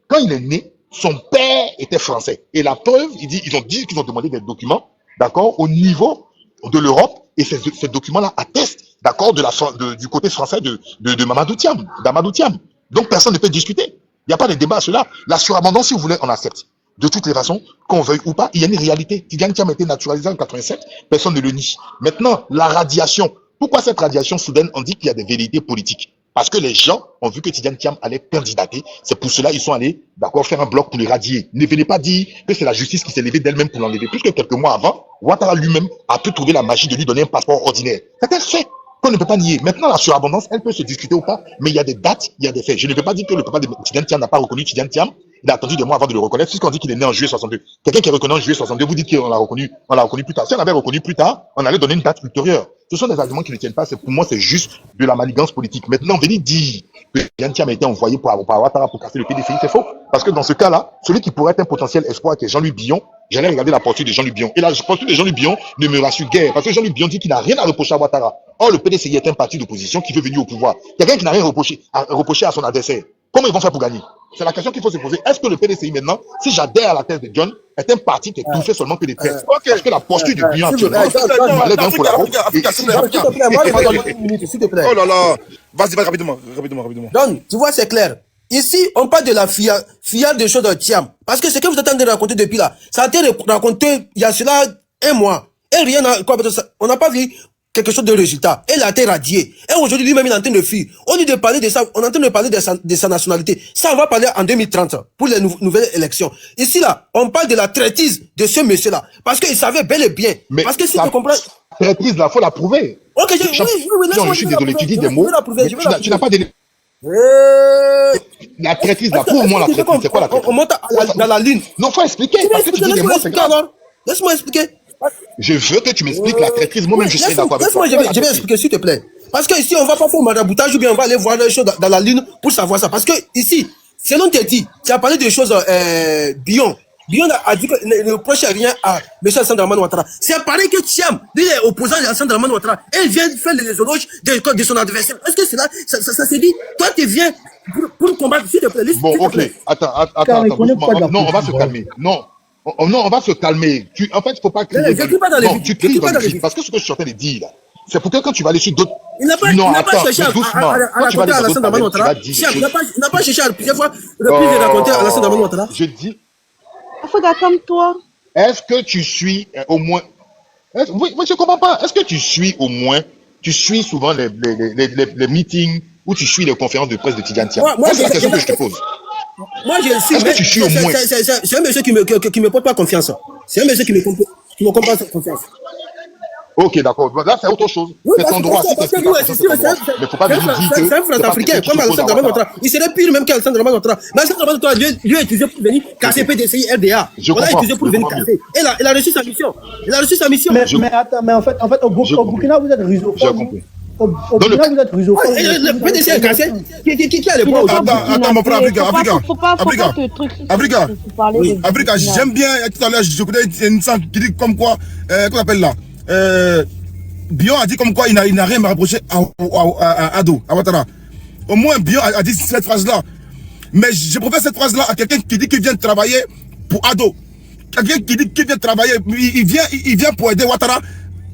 quand il est né, son père était français. Et la preuve, ils ont dit qu'ils ont demandé des documents, d'accord, au niveau de l'Europe. Et ces documents-là attestent, d'accord, du côté français de Mamadou Thiam, d'Amadou Thiam. Donc, personne ne peut discuter. Il n'y a pas de débat à cela. La surabondance, si vous voulez, on accepte. De toutes les façons, qu'on veuille ou pas, il y a une réalité. Tidiane Thiam a été naturalisé en 87, personne ne le nie. Maintenant, la radiation. Pourquoi cette radiation soudaine? On dit qu'il y a des velléités politiques. Parce que les gens ont vu que Tidiane Thiam allait candidater. C'est pour cela qu'ils sont allés, d'accord, faire un bloc pour le radier. Ne venez pas dire que c'est la justice qui s'est levée d'elle-même pour l'enlever. Puisque quelques mois avant, Ouattara lui-même a pu trouver la magie de lui donner un passeport ordinaire. C'est un fait qu'on ne peut pas nier. Maintenant, la surabondance, elle peut se discuter ou pas, mais il y a des dates, il y a des faits. Je ne peux pas dire que le papa de Tidiane Thiam n'a pas reconnu Tidiane Thiam. Il a attendu des mois avant de le reconnaître, puisqu'on dit qu'il est né en juillet 62. Quelqu'un qui est reconnu en juillet 62, vous dites qu'on l'a reconnu plus tard. Si on avait reconnu plus tard, on allait donner une date ultérieure. Ce sont des arguments qui ne tiennent pas. Pour moi, c'est juste de la manigance politique. Maintenant, venir dire que Tidiane Thiam a été envoyé par Ouattara pour casser le PDCI, c'est faux. Parce que dans ce cas-là, celui qui pourrait être un potentiel espoir, qui est Jean-Louis Billon, j'allais regarder la posture de Jean-Louis Billon. Et la posture de Jean-Louis Billon ne me rassure guère. Parce que Jean-Louis Billon dit qu'il n'a rien à reprocher à Ouattara. Or, le PDCI est un parti d'opposition qui veut venir au pouvoir. Quelqu'un qui n'a rien à reprocher à son adversaire. Comment ils vont faire pour gagner? C'est la question qu'il faut se poser. Est-ce que le PDCI maintenant, si j'adhère à la thèse de John, est un parti qui est touché seulement que des thèses? Parce que la posture du Billon actuellement, allait d'un pour la route. S'il te plaît. Oh là là. Vas-y, rapidement. Donc, tu vois, c'est clair. Ici, on parle de la fiale des choses de Thiam. Parce que ce que vous êtes en train de raconter depuis là, ça a été raconté il y a cela un mois. Et rien n'a, on n'a pas vu quelque chose de résultat. Elle a été radiée. Et aujourd'hui, lui-même, il est en train de fuir. Au lieu de parler de ça, on est en train de parler de sa nationalité. Ça, on va parler en 2030 pour les nouvelles élections. Ici, là, on parle de la traîtrise de ce monsieur-là. Parce qu'il savait bel et bien. Mais parce que si tu comprends. Traîtrise, là, faut la prouver. Ok, Je suis désolé, tu dis des mots. Tu n'as pas des. La traîtrise, là, prouve-moi la traîtrise. C'est quoi la traîtrise? On monte dans la ligne. Non, faut expliquer. Parce que tu dis des mots, c'est grave. Laisse-moi expliquer. Je veux que tu m'expliques la traîtrise. Moi-même, je serai d'accord avec toi. Laisse-moi, je vais expliquer, s'il te plaît. Parce que ici, on va pas faire maraboutage ou bien on va aller voir les choses dans la ligne pour savoir ça. Parce que ici, selon tes dit, tu as parlé des choses Billon. Billon a dit que ne reproche rien à M. Alassane Dramane Ouattara. C'est pareil que Thiam, lui est opposant à Alassane Dramane Ouattara. Et il vient faire les éloges de son adversaire. Est-ce que cela, ça se dit, toi tu viens pour combattre, s'il te plaît. Bon, ok. Attends. Non, on va se calmer. Non, on va se calmer. En fait, il ne faut pas crier. Tu cries dans le vide. Parce que ce que je suis en train de dire, là, c'est pour que quand tu vas aller sur d'autres. Il n'a pas cherché à raconter à Alassane Dramane Ouattara. Il n'a pas cherché à plusieurs fois de raconter à Alassane Dramane Ouattara. Je dis. Afouga, calme-toi. Est-ce que tu suis au moins. Oui, je ne comprends pas. Est-ce que tu suis au moins. Tu suis souvent les meetings ou tu suis les conférences de presse de Tidiane Thiam? C'est la question que je te pose. Moi, je suis. Est-ce que tu suis au moins? C'est un monsieur qui me porte pas confiance. C'est un monsieur qui me porte pas confiance. Ok, d'accord. Là, c'est autre chose. C'est ton droit. Mais il ne faut pas me dire que. C'est un France-africain, comme Alassane Dramane Ouattara. Il serait pire même qu'Alassane Dramane Ouattara. Mais Alassane Dramane Ouattara, lui a utilisé pour venir casser PDCI, RDA. On l'a utilisé pour venir casser. Et il a reçu sa mission. Mais attends, mais en fait, au Burkina, vous êtes rusophone. J'ai compris. Au Burkina, vous êtes rusophone. Le PDCI est cassé. Qui a les poids aujourd'hui? Attends, mon frère, Africa, j'aime j'aime bien, tout à l'heure, je connais une sang qui dit comme quoi, qu'on appelle là, Billon a dit comme quoi il n'a rien à reprocher à Ado, à Ouattara. Au moins, Billon a dit cette phrase-là. Mais je préfère cette phrase-là à quelqu'un qui dit qu'il vient travailler pour Ado. Quelqu'un qui dit qu'il vient travailler, il vient pour aider Ouattara.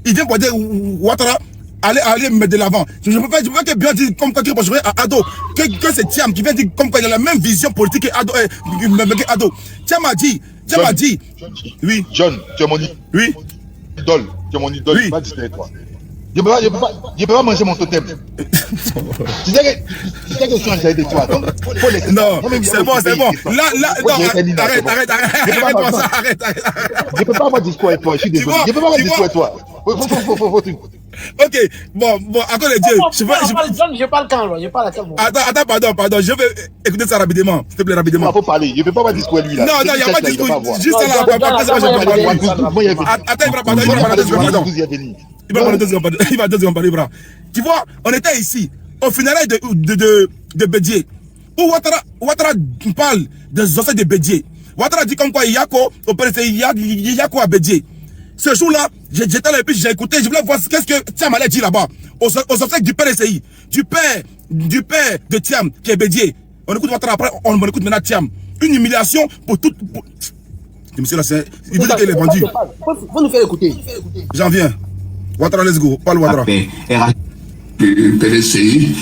Il vient pour aider Ouattara. Aller mettre de l'avant. Je ne peux pas que Billon dise comme quoi qu'il reprocherait à Ado. Que c'est Thiam qui vient dire comme quoi il a la même vision politique que Ado. Thiam a dit. Oui. John, tu es mon idole. Oui. Tu es mon idole. Oui. Pas distraire toi. Je peux pas manger mon totem. Tu sais que je suis en de toi. Donc, faut laisser. Non, mais c'est bon. Là, non, arrête. Je peux pas avoir discours avec toi, je suis désolé. Je peux pas avoir discours avec toi. Faut. Ok, bon, à cause de Dieu, Je parle quand, je parle à quel moment? Attends, pardon, je vais écouter ça rapidement, s'il te plaît, rapidement. Il faut parler, je peux pas avoir discours avec lui là. Non, il n'y a pas de discours, juste là, attends, il va 2 secondes parler, bras. Tu vois, on était ici, au funérailles de Bédié, où Ouattara parle des ancêtres de Bédié. Ouattara dit comme quoi Yako, au PDCI, Yako à Bédié. Ce jour-là, j'étais là et puis j'ai écouté, je voulais voir qu'est-ce que Thiam allait dire là-bas, aux obsèques du PDCI, du père de Thiam, qui est Bédié. On écoute Ouattara, après on écoute maintenant Thiam. Une humiliation pour tout. Monsieur là, il veut dire qu'il est vendu. Faut nous faire écouter. J'en viens. Ouattara, let's go. Parle Ouattara. Du PDCI,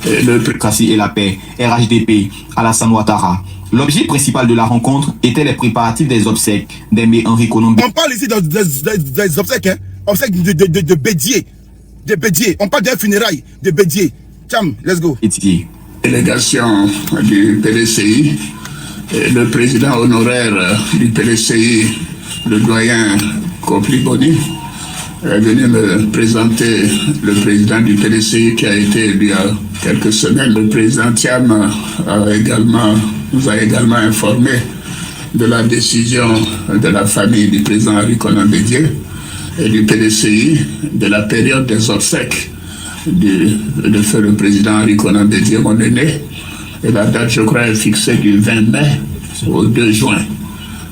le démocratie et la paix, RHDP, Alassane Ouattara. L'objet principal de la rencontre était les préparatifs des obsèques d'Aimé Henri Konombe. On parle ici des obsèques, hein? Obsèques de Bédié. De Bédié. On parle d'un funérailles de Bédié. Tiens, let's go. Délégation du PDCI, le président honoraire du PDCI, le doyen Kopli Boni, est venu me présenter le président du PDCI qui a été élu il y a quelques semaines. Le président Thiam nous a également informé de la décision de la famille du président Henri Konan Bédié et du PDCI de la période des obsèques de feu le président Henri Konan Bédié, mon aîné. Et la date, je crois, est fixée du 20 mai au 2 juin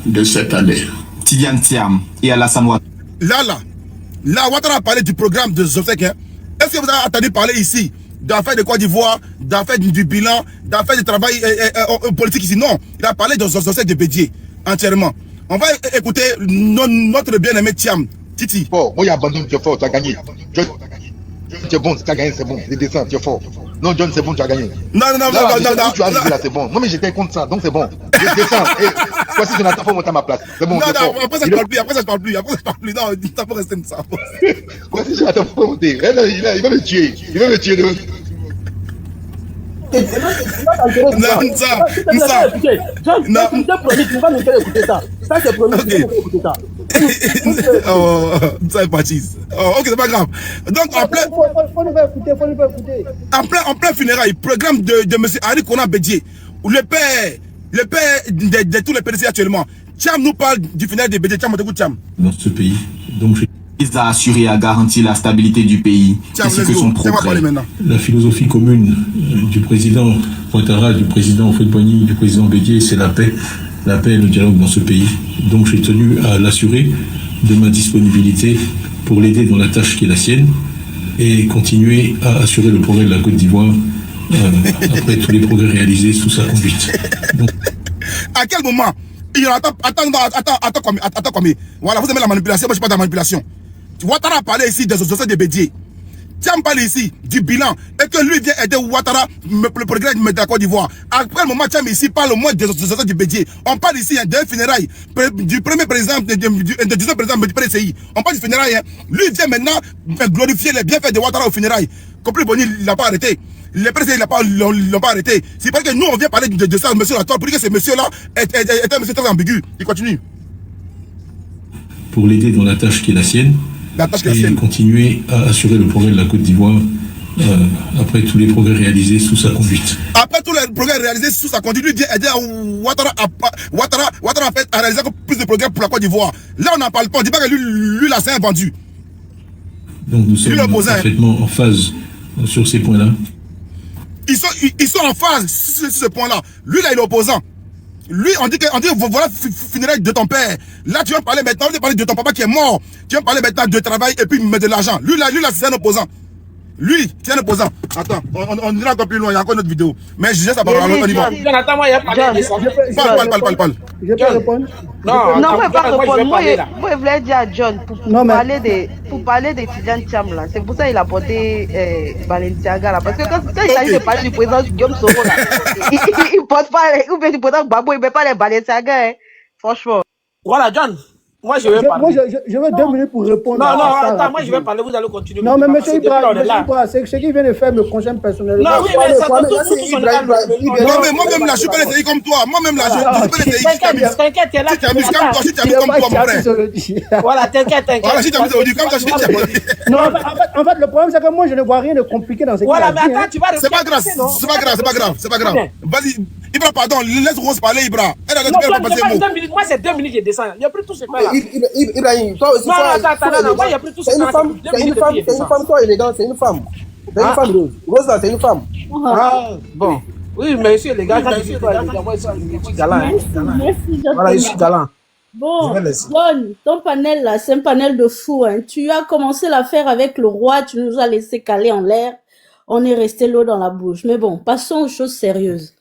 de cette année. Tidiane Thiam et Alassane Ouattara. Là, Ouattara a parlé du programme de obsèques. Hein? Est-ce que vous avez entendu parler ici d'affaires de Côte d'Ivoire, d'affaires du bilan, d'affaires de travail politique ici? Non, il a parlé des obsèques de Bédié entièrement. On va écouter notre bien-aimé Thiam, Titi. Bon, moi, il y a abandonné, tu es fort, tu as gagné. Tu es bon, tu as gagné, c'est bon. Les dessins, tu es fort. Non, John, c'est bon, tu as gagné. Non. Tu as arrivé là, c'est bon. Non, mais j'étais contre ça, donc c'est bon. Les dessins, voici Jonathan, faut monter à ma place. C'est bon, c'est fort. Après ça, je parle plus. Non, t'as pas resté comme ça. Voici Jonathan, faut monter. Il va me tuer. Ça est parti. Ok, c'est pas grave. Donc, en plein funérailles, programme de M. Henri Konan Bédié, le père de tous les PDC actuellement. Thiam nous parle du funérailles de Bédié. Thiam, on t'écoute, Thiam. Dans ce pays, donc Il a assuré et a garanti la stabilité du pays, ainsi que son progrès. La philosophie commune du président Ouattara, du président Houphouët-Boigny, du président Bédié, c'est la paix et le dialogue dans ce pays. Donc j'ai tenu à l'assurer de ma disponibilité pour l'aider dans la tâche qui est la sienne et continuer à assurer le progrès de la Côte d'Ivoire après tous les progrès réalisés sous sa conduite. Donc, à quel moment attends, combien. Voilà, vous aimez la manipulation, moi je parle de la manipulation. Ouattara a parlé ici des associations de Bédié. Thiam parle ici du bilan et que lui vient aider Ouattara le progrès de la Côte d'Ivoire. Après le moment, Thiam ici parle au moins des associations du Bédié. On parle ici d'un funérailles du premier président, du deuxième président du PDCI. On parle du funérailles. Hein. Lui vient maintenant glorifier les bienfaits de Ouattara au funérailles. Compris Boni, il n'a pas arrêté. Les PDCI l'ont pas arrêté. C'est parce que nous on vient parler de ça, monsieur Lator, pour dire que ce monsieur-là est un monsieur très ambigu. Il continue. Pour l'aider dans la tâche qui est la sienne. Et continuer à assurer le progrès de la Côte d'Ivoire après tous les progrès réalisés sous sa conduite. Après tous les progrès réalisés sous sa conduite, lui vient aider Ouattara à réaliser plus de progrès pour la Côte d'Ivoire. Là, on n'en parle pas. On ne dit pas que lui là, c'est un vendu. Donc nous sommes parfaitement en phase sur ces points-là. Ils sont en phase sur ce point-là. Lui là, il est opposant. Lui, on dit voilà, funérailles de ton père. Là, tu vas parler maintenant, tu vas parler de ton papa qui est mort. Tu vas parler maintenant de travail et puis de l'argent. Lui là, c'est un opposant. Lui, c'est un opposant. Attends, on ira encore plus loin, il y a encore une autre vidéo. Mais je laisse la parole, on y va. Jonathan, moi, il y a parlé de ça. Parle. Je peux répondre? Non, vous ne pouvez pas répondre. Moi, je voulais dire à John, pour parler des Tidiane Thiam là, c'est pour ça qu'il a porté Balenciaga là. Parce que quand il s'agit de parler du président Guillaume Soro là, il porte pas, ou bien du président Gbagbo, il ne met pas les Balenciaga, hein. Franchement. Voilà, John. Moi, je vais parler. Je veux 2 minutes pour répondre. Non, attends, moi, je vais parler, vous allez continuer. Non, mais monsieur Ibra, ce qu'il vient de faire me concerne personnellement. Non, oui, mais ça Non, mais moi-même, là, je suis pas les comme toi. Moi-même, là, je suis pas les T'inquiète, t'es là. Si tu amuses comme toi, si tu amuses comme toi, mon frère. Voilà, t'inquiète. Voilà, si tu amuses aujourd'hui, comme toi, je suis Non, en fait, le problème, c'est que moi, je ne vois rien de compliqué dans ce qu'il a dit. Voilà, mais attends, tu vas C'est pas grave, c'est pas grave. Vas-y, Ibra, pardon, laisse Rose parler, Ibra. Elle a non, pas 2 minutes. Moi, c'est 2 minutes, je descends. Il n'y a plus tout ce temps là. Ibrahim, toi aussi. Non, attends, moi, il n'y a plus tout ce temps là. C'est une femme, toi, élégante, c'est une femme. C'est une femme, Rose. Rose, là, c'est une femme. Ah, bon. Oui, mais monsieur les gars, je suis galant. Voilà, je suis galant. Bon, John, ton panel là, c'est un panel de fous. Hein. Tu as commencé l'affaire avec le roi, tu nous as laissé caler en l'air. On est resté l'eau dans la bouche. Mais bon, passons aux choses sérieuses.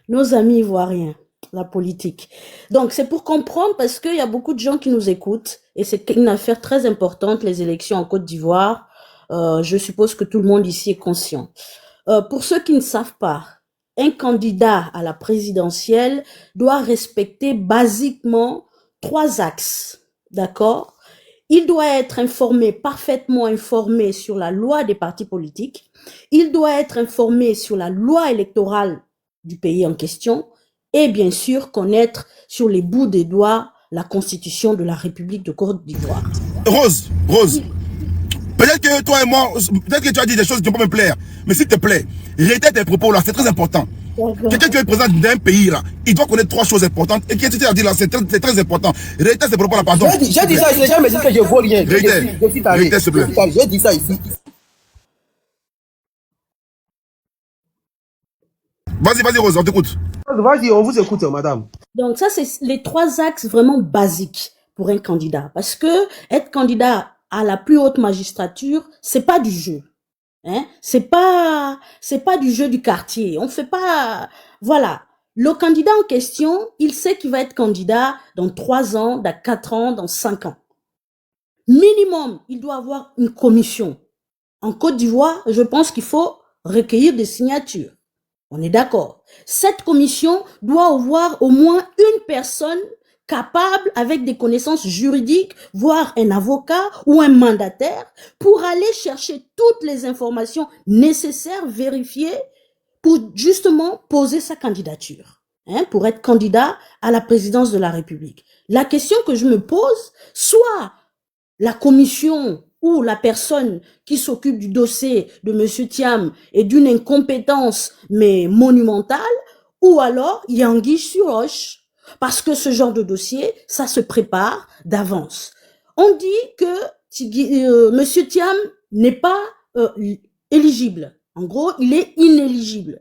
Nos amis ivoiriens, la politique. Donc, c'est pour comprendre parce qu'il y a beaucoup de gens qui nous écoutent et c'est une affaire très importante, les élections en Côte d'Ivoire. Je suppose que tout le monde ici est conscient. Pour ceux qui ne savent pas, un candidat à la présidentielle doit respecter basiquement 3 axes, d'accord? Il doit être parfaitement informé sur la loi des partis politiques. Il doit être informé sur la loi électorale du pays en question et bien sûr connaître sur les bouts des doigts la constitution de la République de Côte d'Ivoire. Rose, peut-être que toi et moi, peut-être que tu as dit des choses qui ne vont pas me plaire, mais s'il te plaît, réitère tes propos là, c'est très important. Quelqu'un qui est président d'un pays là, il doit connaître 3 choses importantes et qu'est-ce que tu as dit là, c'est très important. Réitère tes propos là, pardon. J'ai dit ça, les gens me disent que je ne vaux rien. Réitère, s'il te plaît. J'ai dit ça ici. Vas-y, Rose, on t'écoute. Vas-y, on vous écoute, madame. Donc ça, c'est les 3 axes vraiment basiques pour un candidat. Parce que être candidat à la plus haute magistrature, c'est pas du jeu. Hein? C'est pas du jeu du quartier. On fait pas, voilà. Le candidat en question, il sait qu'il va être candidat dans 3 ans, dans 4 ans, dans 5 ans. Minimum, il doit avoir une commission. En Côte d'Ivoire, je pense qu'il faut recueillir des signatures. On est d'accord. Cette commission doit avoir au moins une personne capable, avec des connaissances juridiques, voire un avocat ou un mandataire, pour aller chercher toutes les informations nécessaires, vérifiées, pour justement poser sa candidature, hein, pour être candidat à la présidence de la République. La question que je me pose, soit la commission ou la personne qui s'occupe du dossier de M. Thiam est d'une incompétence mais monumentale, ou alors il y a anguille sur roche. Parce que ce genre de dossier, ça se prépare d'avance. On dit que M. Thiam n'est pas éligible. En gros, il est inéligible.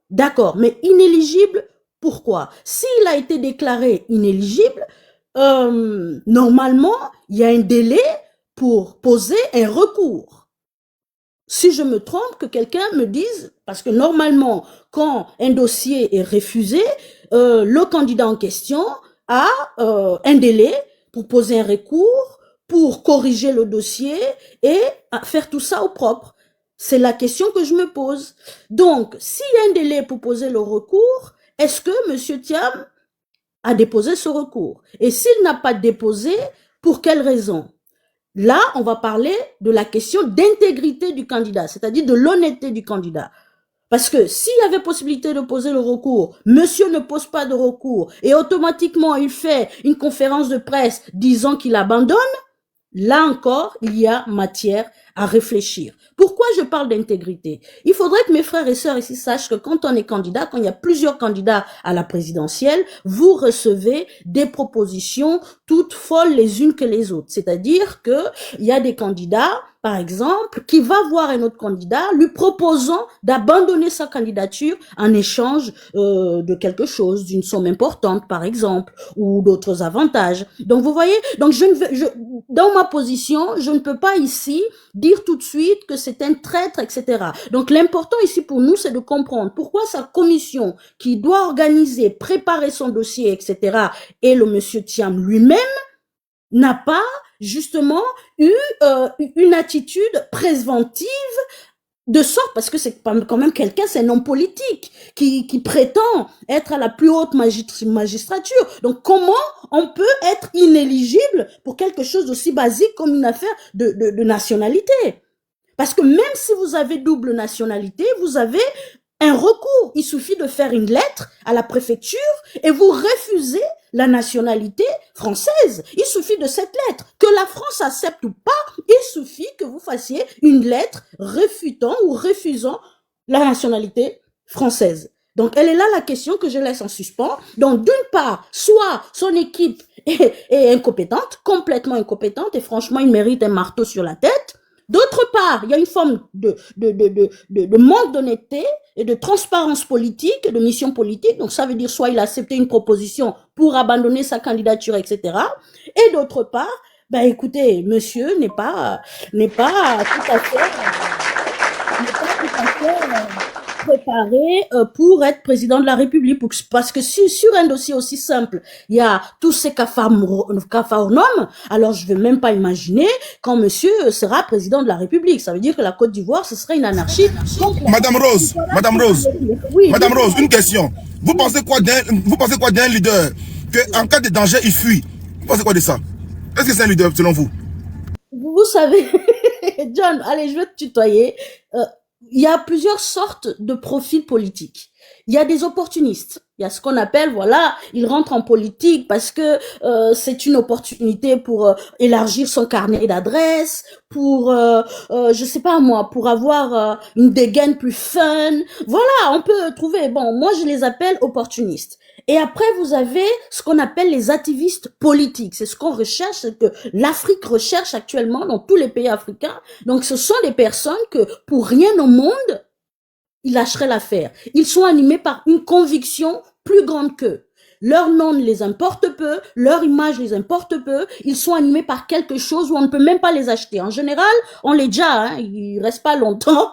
D'accord, mais inéligible, pourquoi? S'il a été déclaré inéligible, normalement, il y a un délai pour poser un recours. Si je me trompe, que quelqu'un me dise, parce que normalement, quand un dossier est refusé, le candidat en question a un délai pour poser un recours, pour corriger le dossier et faire tout ça au propre. C'est la question que je me pose. Donc, s'il y a un délai pour poser le recours, est-ce que M. Thiam a déposé ce recours? Et s'il n'a pas déposé, pour quelle raison? Là, on va parler de la question d'intégrité du candidat, c'est-à-dire de l'honnêteté du candidat. Parce que s'il y avait possibilité de poser le recours, monsieur ne pose pas de recours et automatiquement il fait une conférence de presse disant qu'il abandonne, là encore, il y a matière à réfléchir. Pourquoi je parle d'intégrité? Il faudrait que mes frères et sœurs ici sachent que quand on est candidat, quand il y a plusieurs candidats à la présidentielle, vous recevez des propositions toutes folles les unes que les autres. C'est-à-dire que il y a des candidats, par exemple, qui va voir un autre candidat lui proposant d'abandonner sa candidature en échange de quelque chose, d'une somme importante, par exemple, ou d'autres avantages. Donc, vous voyez, donc dans ma position, je ne peux pas ici dire tout de suite que c'est un traître, etc. Donc, l'important ici pour nous, c'est de comprendre pourquoi sa commission qui doit organiser, préparer son dossier, etc., et le monsieur Thiam lui-même, n'a pas justement eu une attitude préventive De sorte, parce que c'est quand même quelqu'un, c'est un homme politique qui prétend être à la plus haute magistrature. Donc, comment on peut être inéligible pour quelque chose d'aussi basique comme une affaire de nationalité? Parce que même si vous avez double nationalité, vous avez un recours. Il suffit de faire une lettre à la préfecture et vous refusez la nationalité française. Il suffit de cette lettre. Que la France accepte ou pas, il suffit que vous fassiez une lettre refutant ou refusant la nationalité française. Donc, elle est là la question que je laisse en suspens. Donc, d'une part, soit son équipe est incompétente, complètement incompétente, et franchement, il mérite un marteau sur la tête. D'autre part, il y a une forme de manque d'honnêteté et de transparence politique, de mission politique. Donc, ça veut dire soit il a accepté une proposition pour abandonner sa candidature, etc. Et d'autre part, ben écoutez, monsieur n'est pas tout à fait préparé pour être président de la République. Parce que sur un dossier aussi simple, il y a tous ces capharnaüm, alors je ne vais même pas imaginer quand monsieur sera président de la République. Ça veut dire que la Côte d'Ivoire, ce serait une anarchie. Madame Rose, oui, Madame Rose, une question. Vous pensez quoi d'un leader qu'en cas de danger, il fuit? Vous pensez quoi de ça? Est-ce que c'est un leader selon vous? Vous savez, John, allez, je vais te tutoyer. Il y a plusieurs sortes de profils politiques. Il y a des opportunistes. Il y a ce qu'on appelle, voilà, ils rentrent en politique parce que c'est une opportunité pour élargir son carnet d'adresses, pour, je sais pas moi, pour avoir une dégaine plus fun. Voilà, on peut trouver. Bon, moi je les appelle opportunistes. Et après, vous avez ce qu'on appelle les activistes politiques. C'est ce qu'on recherche, c'est que l'Afrique recherche actuellement dans tous les pays africains. Donc, ce sont des personnes que, pour rien au monde, ils lâcheraient l'affaire. Ils sont animés par une conviction plus grande qu'eux. Leur nom ne les importe peu, leur image les importe peu, ils sont animés par quelque chose où on ne peut même pas les acheter. En général, on les déjà, hein, ils restent pas longtemps.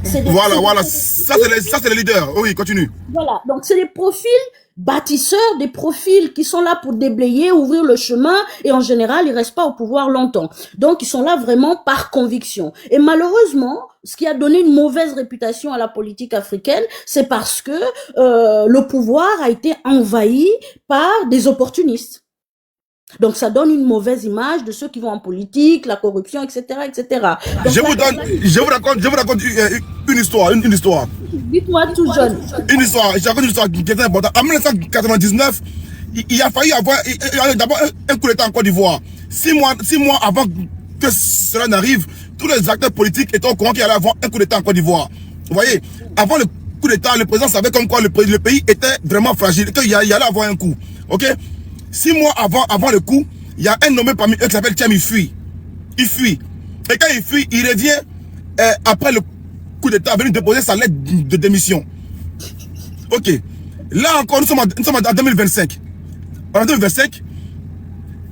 Voilà, ça c'est les leaders. Oui, continue. Voilà, donc c'est des profils bâtisseurs, des profils qui sont là pour déblayer, ouvrir le chemin, et en général, ils restent pas au pouvoir longtemps. Donc, ils sont là vraiment par conviction. Et malheureusement, ce qui a donné une mauvaise réputation à la politique africaine, c'est parce que le pouvoir a été envahi par des opportunistes. Donc, ça donne une mauvaise image de ceux qui vont en politique, la corruption, etc., etc. Donc, je vous raconte une histoire. Dites-moi tout jeune. Je raconte une histoire qui est importante. En 1999, il a failli avoir d'abord un coup d'État en Côte d'Ivoire. 6 mois avant que cela n'arrive, tous les acteurs politiques étaient au courant qu'il allait avoir un coup d'État en Côte d'Ivoire. Vous voyez, avant le coup d'État, le président savait comme quoi le pays était vraiment fragile, qu'il allait avoir un coup. Ok? 6 mois avant le coup, il y a un nommé parmi eux qui s'appelle Thiam, il fuit. Et quand il fuit, il revient après le coup d'État, venu déposer sa lettre de démission. Ok. Là encore, nous sommes en 2025. En 2025,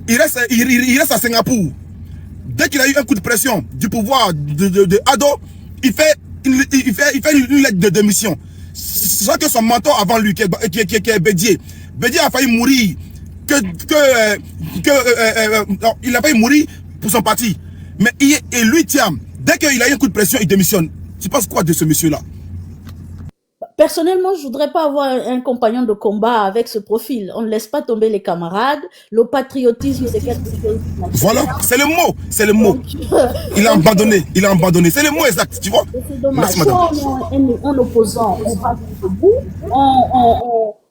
il reste à Singapour. Dès qu'il a eu un coup de pression du pouvoir de Ado, il fait une lettre de démission. C'est que son mentor avant lui, qui est Bédié. Bédié a failli mourir. Il a failli mourir pour son parti. Mais lui, Thiam, dès qu'il a eu un coup de pression, il démissionne. Tu penses quoi de ce monsieur-là? Personnellement, je voudrais pas avoir un compagnon de combat avec ce profil. On ne laisse pas tomber les camarades. Le patriotisme, c'est quelque chose. Voilà, c'est le mot. Il a abandonné. C'est le mot exact, tu vois? C'est dommage. Soit on est en opposant, on va jusqu'au bout,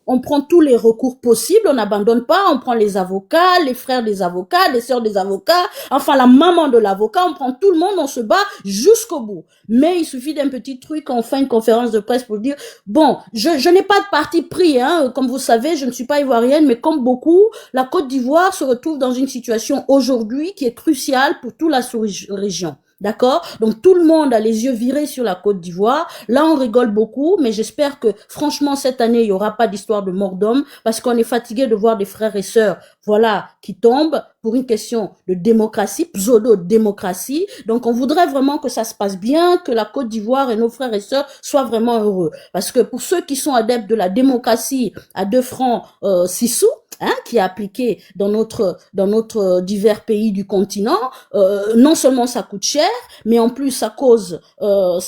on prend tous les recours possibles, on n'abandonne pas, on prend les avocats, les frères des avocats, les sœurs des avocats, enfin la maman de l'avocat, on prend tout le monde, on se bat jusqu'au bout. Mais il suffit d'un petit truc, on fait une conférence de presse pour dire, bon, je n'ai pas de parti pris, hein, comme vous savez, je ne suis pas ivoirienne, mais comme beaucoup, la Côte d'Ivoire se retrouve dans une situation aujourd'hui qui est cruciale pour toute la sous-région. D'accord? Donc tout le monde a les yeux virés sur la Côte d'Ivoire. Là, on rigole beaucoup, mais j'espère que franchement cette année, il y aura pas d'histoire de mort d'homme parce qu'on est fatigué de voir des frères et sœurs, voilà, qui tombent pour une question de démocratie, pseudo-démocratie. Donc on voudrait vraiment que ça se passe bien, que la Côte d'Ivoire et nos frères et sœurs soient vraiment heureux. Parce que pour ceux qui sont adeptes de la démocratie à 2 francs 6 sous, hein, qui est appliquée dans notre divers pays du continent, non seulement ça coûte cher, mais en plus ça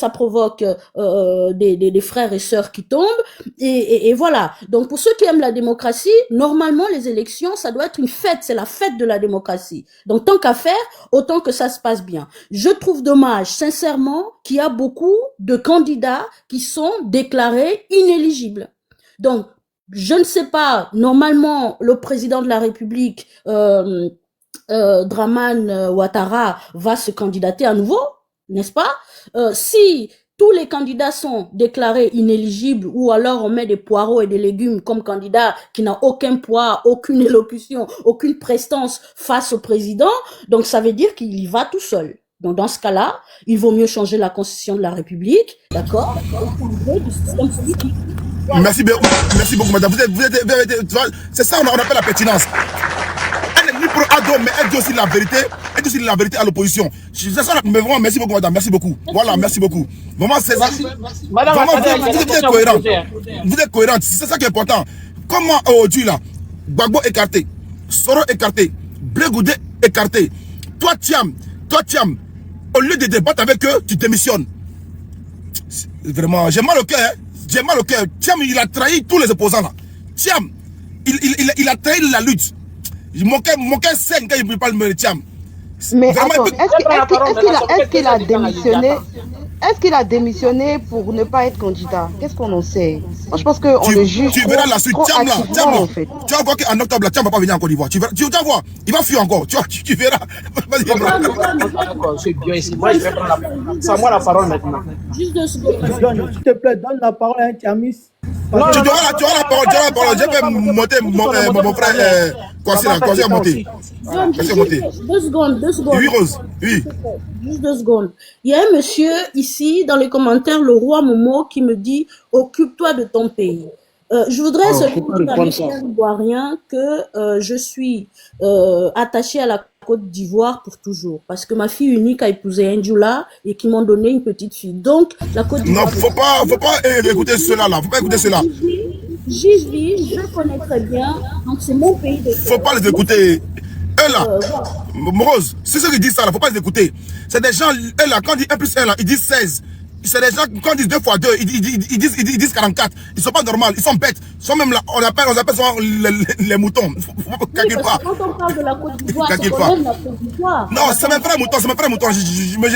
provoque des frères et sœurs qui tombent, et voilà. Donc pour ceux qui aiment la démocratie, normalement les élections, ça doit être une fête, c'est la fête de la démocratie. Donc tant qu'à faire, autant que ça se passe bien. Je trouve dommage, sincèrement, qu'il y a beaucoup de candidats qui sont déclarés inéligibles. Donc, je ne sais pas, normalement, le président de la République, Dramane Ouattara, va se candidater à nouveau, n'est-ce pas? Si tous les candidats sont déclarés inéligibles, ou alors on met des poireaux et des légumes comme candidat qui n'a aucun poids, aucune élocution, aucune prestance face au président, donc ça veut dire qu'il y va tout seul. Donc dans ce cas-là, il vaut mieux changer la constitution de la République, d'accord, du système politique. Merci beaucoup, madame. C'est ça, on appelle la pertinence. Elle est ni pro ado, mais elle dit aussi la vérité. Elle dit aussi la vérité à l'opposition. C'est ça, mais vraiment, merci beaucoup, madame. Merci beaucoup. Voilà, merci beaucoup. Vraiment, c'est ça. Madame, vraiment, vous êtes cohérente. Vous êtes cohérente. C'est ça qui est important. Comment aujourd'hui, là, Gbagbo écarté, Soro écarté, Blé Goudé écarté. Toi, Thiam, au lieu de débattre avec eux, tu démissionnes. Vraiment, j'ai mal au cœur. Hein. J'ai mal au cœur. Thiam, il a trahi tous les opposants là. Thiam, il a trahi la lutte. Mon cœur saigne quand il parle de Thiam. Mais attends, est-ce qu'il a démissionné? Est-ce qu'il a démissionné pour ne pas être candidat? Qu'est-ce qu'on en sait? Moi, je pense qu'on le juge. Tu verras la suite. Thiam là, en fait. Tu vas voir qu'en octobre, Thiam ne va pas venir en Côte d'Ivoire. Tu vas voir. Il va fuir encore. Tu verras. Vas-y, c'est bien ici. Moi, je vais prendre moi la parole maintenant. Juste 2 secondes. S'il te plaît, donne la parole à un Thiamis. Tu auras la parole. Je vais monter mon frère. Quoi, c'est monter. 2 secondes. Oui, Rose. Oui. Juste 2 secondes. Il y a un monsieur ici, dans les commentaires, le roi Momo, qui me dit « Occupe-toi de ton pays ». Je voudrais seulement dire à mes chers Ivoiriens que je suis attachée à la Côte d'Ivoire pour toujours. Parce que ma fille unique a épousé Ndjoula et qui m'ont donné une petite fille. Donc, la Côte d'Ivoire... Non, faut pas écouter cela là. Faut pas écouter cela. J'y vis, je connais très bien. Donc, c'est mon pays de... Faut pas les écouter. Eux là, Rose, c'est ceux qui disent ça là, faut pas les écouter. C'est des gens, eux là, quand ils disent 1 plus 1 là, ils disent 16. C'est des gens, quand ils disent 2 fois 2, ils disent 44. Ils sont pas normaux, ils sont bêtes. Ils sont même là, on appelle souvent les moutons. Calcule pas. Quand on parle de la Côte d'Ivoire, calcule pas. La Côte d'Ivoire. Non, c'est mes frères moutons, je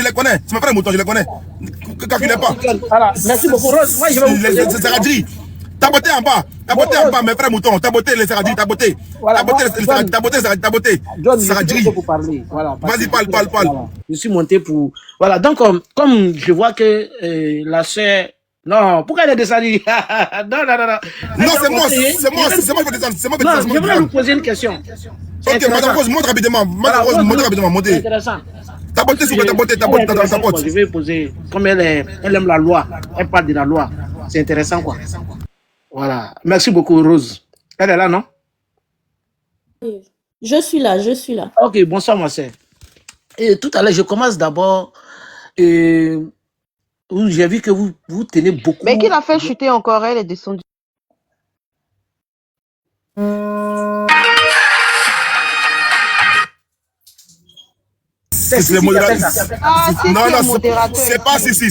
les connais. C'est mes frères moutons, je les connais. Calculez pas. Voilà, merci beaucoup, Rose. Moi, je vais vous poser. C'est radis. T'as botté en bas, mes frères moutons, t'as botté les Saradis, t'as botté. Voilà, t'as botté. John, je vous parler. Voilà. Vas-y, parle. Voilà. Je suis monté pour... Voilà, donc, comme je vois que la sœur... Non, pourquoi elle est descendue? Non. Non, c'est moi qui vais descendre. Non, je voulais vous poser une question. Ok, Madame Rose, monte rapidement. Montez. C'est intéressant. T'as botté, t'as botté. Je vais poser, comme elle aime la loi, elle parle de la loi. C'est intéressant, quoi. Voilà. Merci beaucoup, Rose. Elle est là, non? Je suis là. Ok, bonsoir, ma sœur. Et tout à l'heure, je commence d'abord. J'ai vu que vous tenez beaucoup. Mais qui l'a fait chuter encore? Elle est descendue. C'est le modérateur. Non, c'est pas Sissi.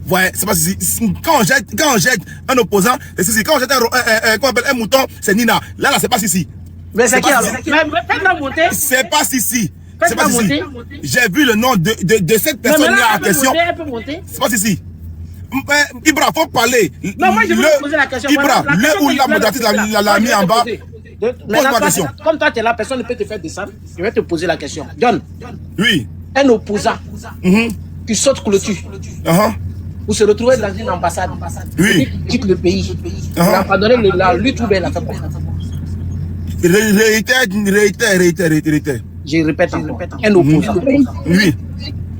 Ouais, c'est pas Sissi. Quand on jette un opposant, c'est Sissi. Quand on jette un mouton, c'est Nina. Là, c'est pas Sissi. Mais c'est qui alors? Faites-la monter. C'est pas Sissi. J'ai vu le nom de cette personne-là en question. C'est pas Sissi. Ibra, faut parler. Non, moi je veux poser la question. Ibra, le ou la modératrice l'a mis en bas. Maintenant, comme toi tu es là, personne ne peut te faire descendre. Je vais te poser la question. John. Oui. Un opposant qui saute clôture. Vous se retrouvez dans une ambassade. Oui. Qui quitte le pays. Il n'a pas donné la lutte ou bien la fait quoi? Réitère. Je répète encore. Un opposant. Oui.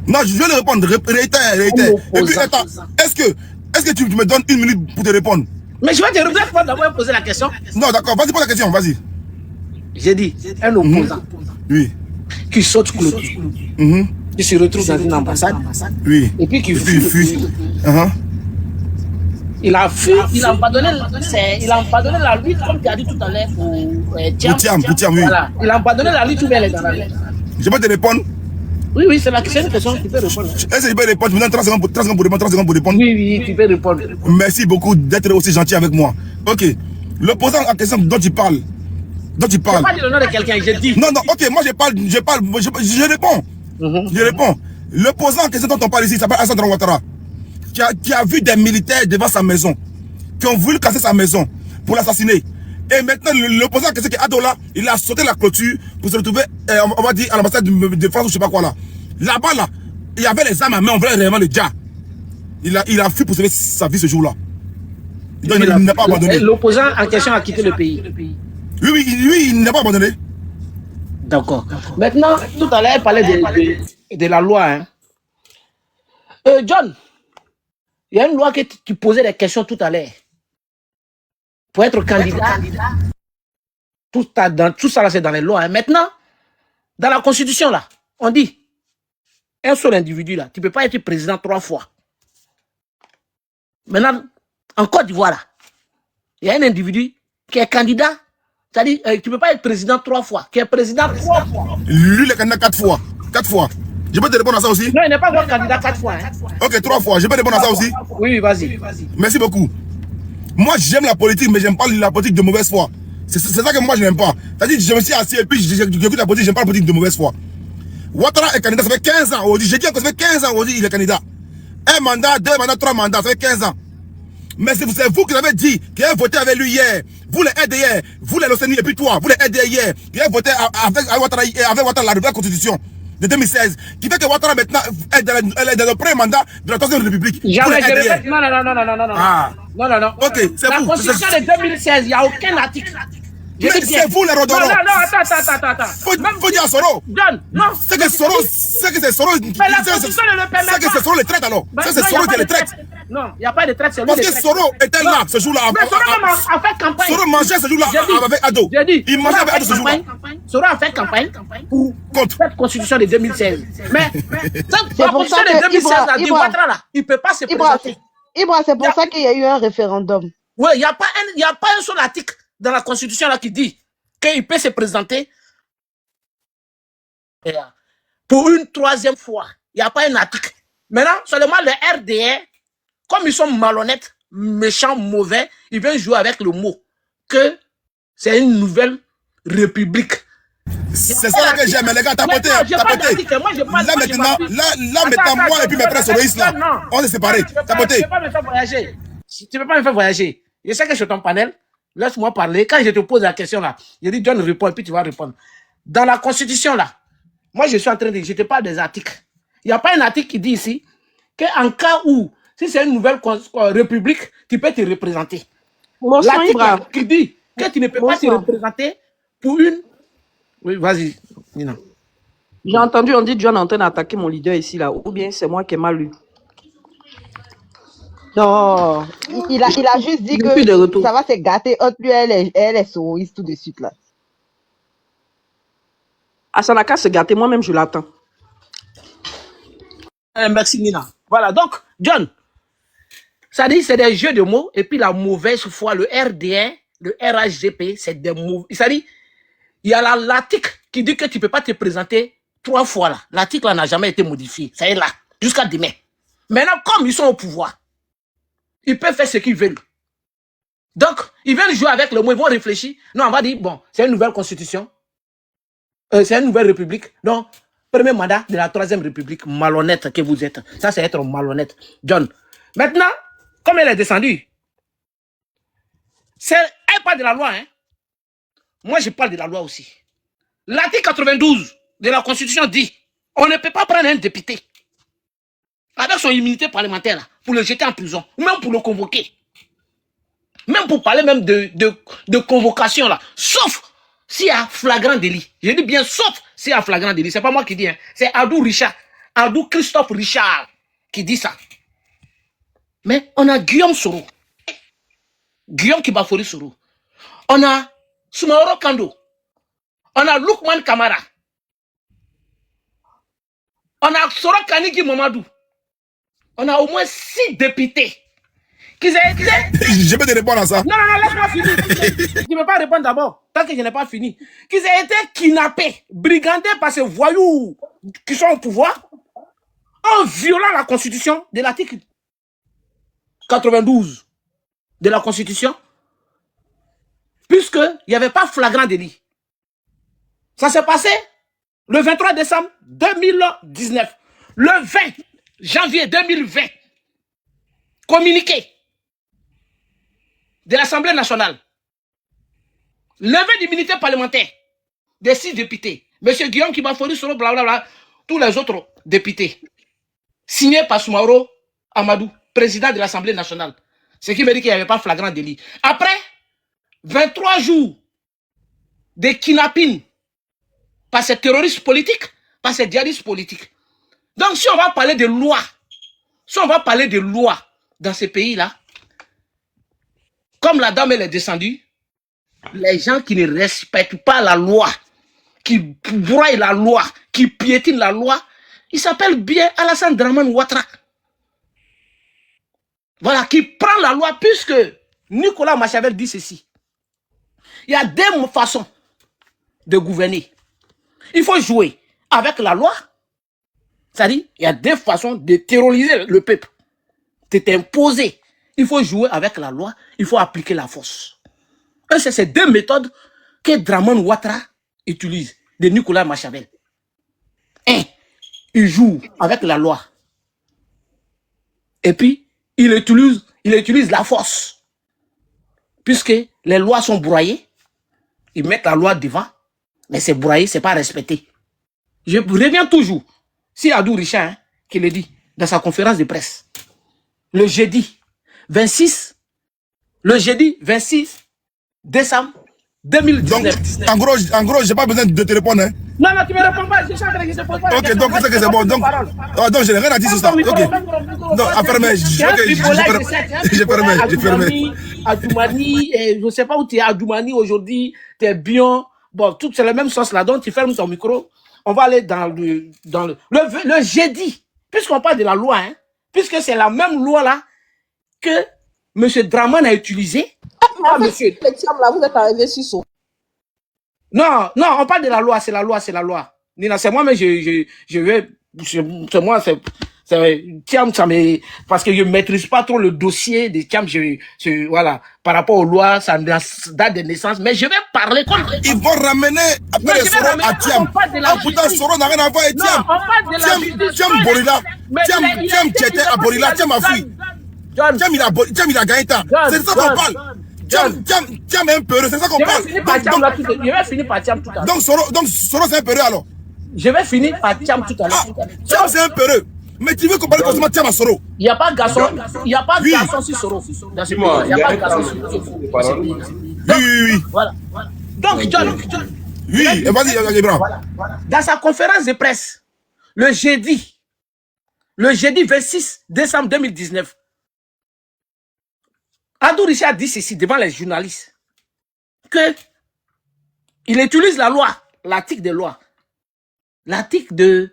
Non, je vais le répondre. Réitère. Et puis, attends, est-ce que tu me donnes 1 minute pour te répondre? Mais je vais te répondre d'abord poser la question. Non, d'accord, vas-y, pose la question, vas-y. J'ai dit, un opposant. Oui. Qui saute clôture. Qui se retrouve dans une ambassade. Oui. Et puis qui fuit. Il a fui, il a abandonné la lutte, comme tu as dit tout à l'heure, pour Thiam, oui. Voilà. Il a abandonné la lutte ou bien elle est dans la lutte. Je peux te répondre? Oui, c'est une question, tu peux répondre. Est-ce que je peux répondre? Je me donne 30 secondes pour répondre. Oui, tu peux répondre. Merci beaucoup d'être aussi gentil avec moi. Ok. L'opposant en question dont tu parles. Je n'ai pas dit le nom de quelqu'un, j'ai dit. Non, ok, moi je réponds. Je réponds. L'opposant en question dont on parle ici, il s'appelle Alassane Ouattara, qui a vu des militaires devant sa maison, qui ont voulu casser sa maison pour l'assassiner. Et maintenant, l'opposant en question qui est Adola, il a sauté la clôture pour se retrouver, on va dire, à l'ambassade de France ou je sais pas quoi là. Là-bas, là, il y avait les armes à main, on voulait réellement le dja. Il a fui pour sauver sa vie ce jour-là. Il n'a pas abandonné. L'opposant en question a quitté le pays. Oui, il n'a pas abandonné. D'accord. Maintenant, tout à l'heure, il parlait de la loi. Hein. John, il y a une loi que tu posais des questions tout à l'heure. Pour être candidat, tout ça, c'est dans les lois. Hein. Maintenant, dans la Constitution, là, on dit, un seul individu, là, tu ne peux pas être président 3 fois. Maintenant, en Côte d'Ivoire, là, il y a un individu qui est candidat. C'est-à-dire, tu ne peux pas être président 3 fois, qui est président 3 fois. Lui, il est candidat 4 fois. 4 fois. Je peux te répondre à ça aussi? Non, il n'est pas encore candidat 4 fois. Hein. Ok, 3 fois. Je peux répondre à ça aussi? Oui, vas-y. Merci beaucoup. Moi, j'aime la politique, mais j'aime pas la politique de mauvaise foi. C'est ça que moi, je n'aime pas. C'est-à-dire, je me suis assis et puis j'écoute la politique, j'aime pas la politique de mauvaise foi. Ouattara est candidat, ça fait 15 ans. J'ai dit encore, ça fait 15 ans aujourd'hui, il est candidat. 1 mandat, 2 mandats, 3 mandats, ça fait 15 ans. Mais c'est vous qui l'avez dit, qui avez voté avec lui hier. Vous les RDR, vous les Loceni et puis toi, vous les RDR hier, qui avez voté avec Ouattara la nouvelle constitution de 2016, qui fait que Ouattara maintenant est dans le premier mandat de la 3e République. Jamais, non. Ah. Non. Ok, c'est vous. La constitution de 2016, il n'y a aucun article. Mais c'est vous les Rodoro. Non, attends. Faut dire à Soro. Non. C'est que Soro. Mais la constitution ne le permet pas. C'est que c'est Soro les traite alors. Ça c'est Soro qui les traite. Non, il n'y a pas de traite, c'est lui. Parce que Soro était là ce jour-là. Mais Soro a fait campagne. Soro mangeait ce jour-là avec Ado. Il mangeait avec Ado ce jour-là. Soro a fait campagne pour cette constitution de 2016. Mais cette constitution de 2016 a dit Ouattara là, il ne peut pas se présenter. Ibra, c'est pour ça qu'il y a eu un référendum. Oui, il n'y a pas un seul article dans la constitution là qui dit qu'il peut se présenter pour une 3e fois. Il n'y a pas un article. Maintenant, seulement le RDR, comme ils sont malhonnêtes, méchants, mauvais, ils viennent jouer avec le mot que c'est une nouvelle république. C'est ça que j'aime, les gars, tapoter. Là maintenant, moi et puis mes frères soroïstes là, on est séparés. Tapoter. Tu ne peux pas me faire voyager. Tu ne peux pas me faire voyager. Je sais que je suis ton panel. Laisse-moi parler. Quand je te pose la question là, je dis John répond et puis tu vas répondre. Dans la constitution là, moi je suis en train de dire, je te parle des articles. Il n'y a pas un article qui dit ici qu'en cas où, si c'est une nouvelle république, tu peux te représenter. L'article qui dit que tu ne peux pas te représenter pour une... Oui, vas-y, Nina. J'ai entendu, on dit John est en train d'attaquer mon leader ici, là. Ou bien c'est moi qui ai mal lu. Non, il a juste dit que ça va se gâter entre lui et elle est soumise tout de suite, là. Ah, ça n'a qu'à se gâter, moi-même je l'attends. Merci Nina. Voilà, donc, John, ça dit c'est des jeux de mots, et puis la mauvaise foi, le RDR, le RHDP, c'est des mots. Ça dit, il y a l'article qui dit que tu ne peux pas te présenter 3 fois là. L'article n'a jamais été modifié. Ça est là, jusqu'à demain. Maintenant, comme ils sont au pouvoir, ils peuvent faire ce qu'ils veulent. Donc, ils veulent jouer avec le mot, ils vont réfléchir. Non, on va dire, bon, c'est une nouvelle constitution. C'est une nouvelle république. Donc, premier mandat de la 3e République, malhonnête que vous êtes. Ça, c'est être malhonnête. John. Maintenant, comme elle est descendue, elle parle de la loi, hein. Moi, je parle de la loi aussi. L'article 92 de la Constitution dit on ne peut pas prendre un député avec son immunité parlementaire là, pour le jeter en prison, ou même pour le convoquer. Même pour parler même de convocation là. Sauf s'il y a flagrant délit. Je dis bien sauf s'il y a flagrant délit. C'est pas moi qui dis, hein. C'est Adou Christophe Richard qui dit ça. Mais on a Guillaume Soro. Guillaume Kibafori Soro. On a Soumaoro Kando. On a Lukman Kamara. On a Soro Kaniki Mamadou. On a au moins 6 députés Je peux te répondre à ça. Non, laisse-moi finir. Tu ne peux pas répondre d'abord, tant que je n'ai pas fini. Qu'ils aient été kidnappés, brigandés par ces voyous qui sont au pouvoir, en violant la Constitution de l'article 92 de la Constitution, puisqu'il n'y avait pas flagrant délit. Ça s'est passé le 23 décembre 2019. Le 20 janvier 2020, communiqué de l'Assemblée nationale, levée d'immunité parlementaire des 6 députés, M. Guillaume Kibafori, Soro, blablabla, tous les autres députés, signé par Soumaoro Amadou, président de l'Assemblée nationale. Ce qui veut dire qu'il n'y avait pas flagrant délit. Après 23 jours de kidnapping par ces terroristes politiques, par ces djihadistes politiques. Donc si on va parler de loi, dans ces pays-là, comme la dame elle est descendue, les gens qui ne respectent pas la loi, qui broient la loi, qui piétinent la loi, ils s'appellent bien Alassane Dramane Ouattara. Voilà, qui prend la loi, puisque Nicolas Machiavel dit ceci. Il y a deux façons de gouverner. Il faut jouer avec la loi. C'est-à-dire, il y a deux façons de terroriser le peuple. De t'imposer. Il faut jouer avec la loi, il faut appliquer la force. Et c'est ces deux méthodes que Dramane Ouattara utilise, de Nicolas Machiavel. Un, il joue avec la loi. Et puis, il utilise la force. Puisque les lois sont broyées, ils mettent la loi devant, mais c'est broyé, c'est pas respecté. Je reviens toujours, si Adou Richard, qui le dit dans sa conférence de presse, le jeudi 26 décembre 2019. Donc, en gros, j'ai pas besoin de te répondre. Hein. Non, tu me réponds pas, je te pose pas. Ok, donc c'est que c'est bon. Donc je n'ai rien à dire sur ça. Ok. Non, fermez. J'ai fermé. Adjoumani, je ne sais pas où tu es, Adjoumani aujourd'hui, tu es bien. Bon, tout c'est la même sauce là, donc tu fermes ton micro. On va aller dans le jeudi, puisqu'on parle de la loi, hein, puisque c'est la même loi là que M. Dramane a utilisé. Là, vous êtes arrivé sur son. Non, on parle de la loi, c'est la loi. Nina, c'est moi, mais c'est moi, Thiam, parce que je ne maîtrise pas trop le dossier de Thiam, voilà, par rapport aux lois, sa date de naissance, mais je vais parler comme... Ils vont ramener après les Soro à Thiam. Ah, putain, Soro n'a rien à voir avec Thiam. Thiam Borila. Thiam qui était à Borila, Thiam a fui. Thiam, il a gagné tant. C'est de ça qu'on parle. Thiam est un peureux, c'est ça qu'on parle. Je vais finir par Thiam tout à l'heure. Donc Soro c'est un peureux alors. Je vais finir par Thiam tout à l'heure. Thiam c'est un peureux. Mais tu veux comparer comment Thiam à Soro? Il n'y a pas de garçon. Il n'y a pas de garçon sur Soro. Dans ce pays. Il n'y a pas de garçon sur Soro. Oui. Voilà. Donc, John. Oui, vas-y, Ibrahim. Dans sa conférence de presse, le jeudi 26 décembre 2019, Adou Richard dit ceci devant les journalistes, que il utilise la loi, l'article de loi, l'article de,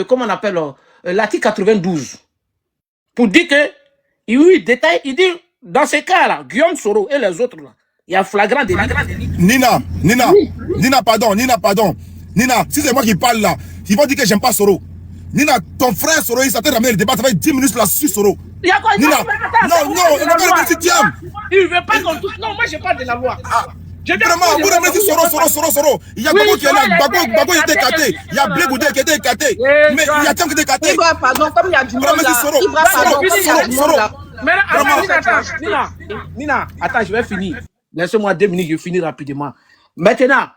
comment on appelle, l'article 92, pour dire que, il détaille, il dit, dans ces cas-là, Guillaume Soro et les autres là, il y a flagrant délit. Nina, pardon. Nina, si c'est moi qui parle là, ils vont dire que j'aime pas Soro. Nina, ton frère Soro, il s'attend à ramener le débat, ça fait 10 minutes là sur Soro. Il y a quoi? Nina, non, il va pas remercier Thiam. Il ne veut pas qu'on touche. Non, moi je parle de la loi. Vraiment, vous remerciez Soro. Il y a Bago qui est là, Bago était écarté. Il y a Blé Goudé qui était écarté. Mais il y a Thiam qui était écarté. Pardon, comme il y a du monde là. Nina, attends, je vais finir. Laissez-moi 2 minutes, je finis rapidement. Maintenant,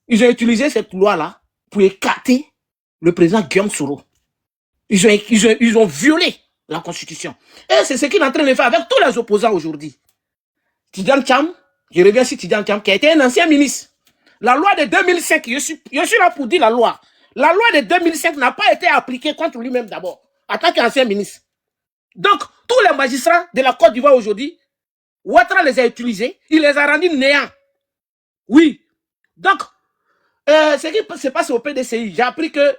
ils ont utilisé cette loi-là pour écarter le président Guillaume Soro. Ils ont violé la Constitution. Et c'est ce qu'il est en train de faire avec tous les opposants aujourd'hui. Tidjane Thiam, je reviens sur Tidjane Thiam, qui a été un ancien ministre. La loi de 2005, je suis là pour dire la loi. La loi de 2005 n'a pas été appliquée contre lui-même d'abord, en tant qu'ancien ministre. Donc, tous les magistrats de la Côte d'Ivoire aujourd'hui, Ouattara les a utilisés, il les a rendus néants. Oui. Donc, ce qui se passe au PDCI, j'ai appris que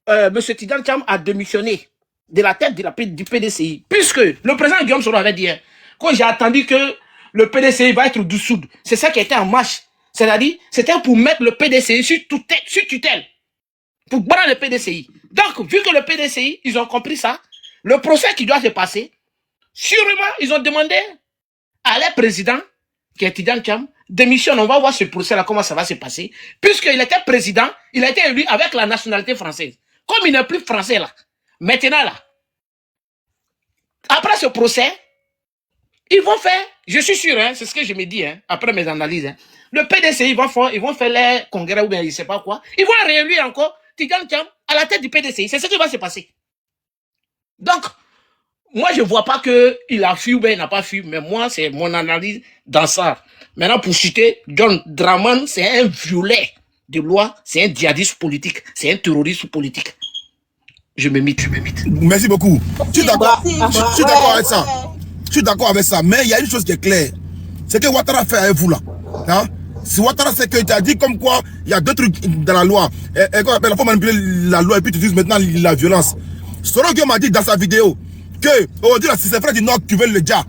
M. Tidjane Thiam a démissionné de la tête du PDCI. Puisque le président Guillaume Soro avait dit, quand j'ai attendu que le PDCI va être dissous, c'est ça qui était en marche. C'est-à-dire, c'était pour mettre le PDCI sur tutelle. Pour prendre le PDCI. Donc, vu que le PDCI, ils ont compris ça, le procès qui doit se passer, sûrement, ils ont demandé à leur président, qui est Tidjane Thiam, démissionne, on va voir ce procès-là, comment ça va se passer. Puisqu'il était président, il a été élu avec la nationalité française. Comme il n'est plus français là, maintenant là, après ce procès, ils vont faire, je suis sûr, hein, c'est ce que je me dis, hein, après mes analyses, hein, le PDCI, ils vont faire les congrès ou bien je ne sais pas quoi, ils vont réélire encore Tidjane Thiam à la tête du PDCI. C'est ce qui va se passer. Donc, moi, je ne vois pas qu'il a fui ou bien il n'a pas fui, mais moi, c'est mon analyse dans ça. Maintenant, pour citer, John Dramani, c'est un violet de loi, c'est un djihadiste politique, c'est un terroriste politique. Je me mythe. Merci beaucoup. Je suis d'accord avec ça. Je suis d'accord avec ça. Mais il y a une chose qui est claire. C'est que Ouattara fait avec vous là. Hein? Si Ouattara sait que tu as dit comme quoi il y a deux trucs dans la loi. Et qu'on appelle, il faut manipuler la loi et puis tu dis maintenant la violence. Soro Guillaume a dit dans sa vidéo que aujourd'hui, si c'est frère du Nord qui veut le dia,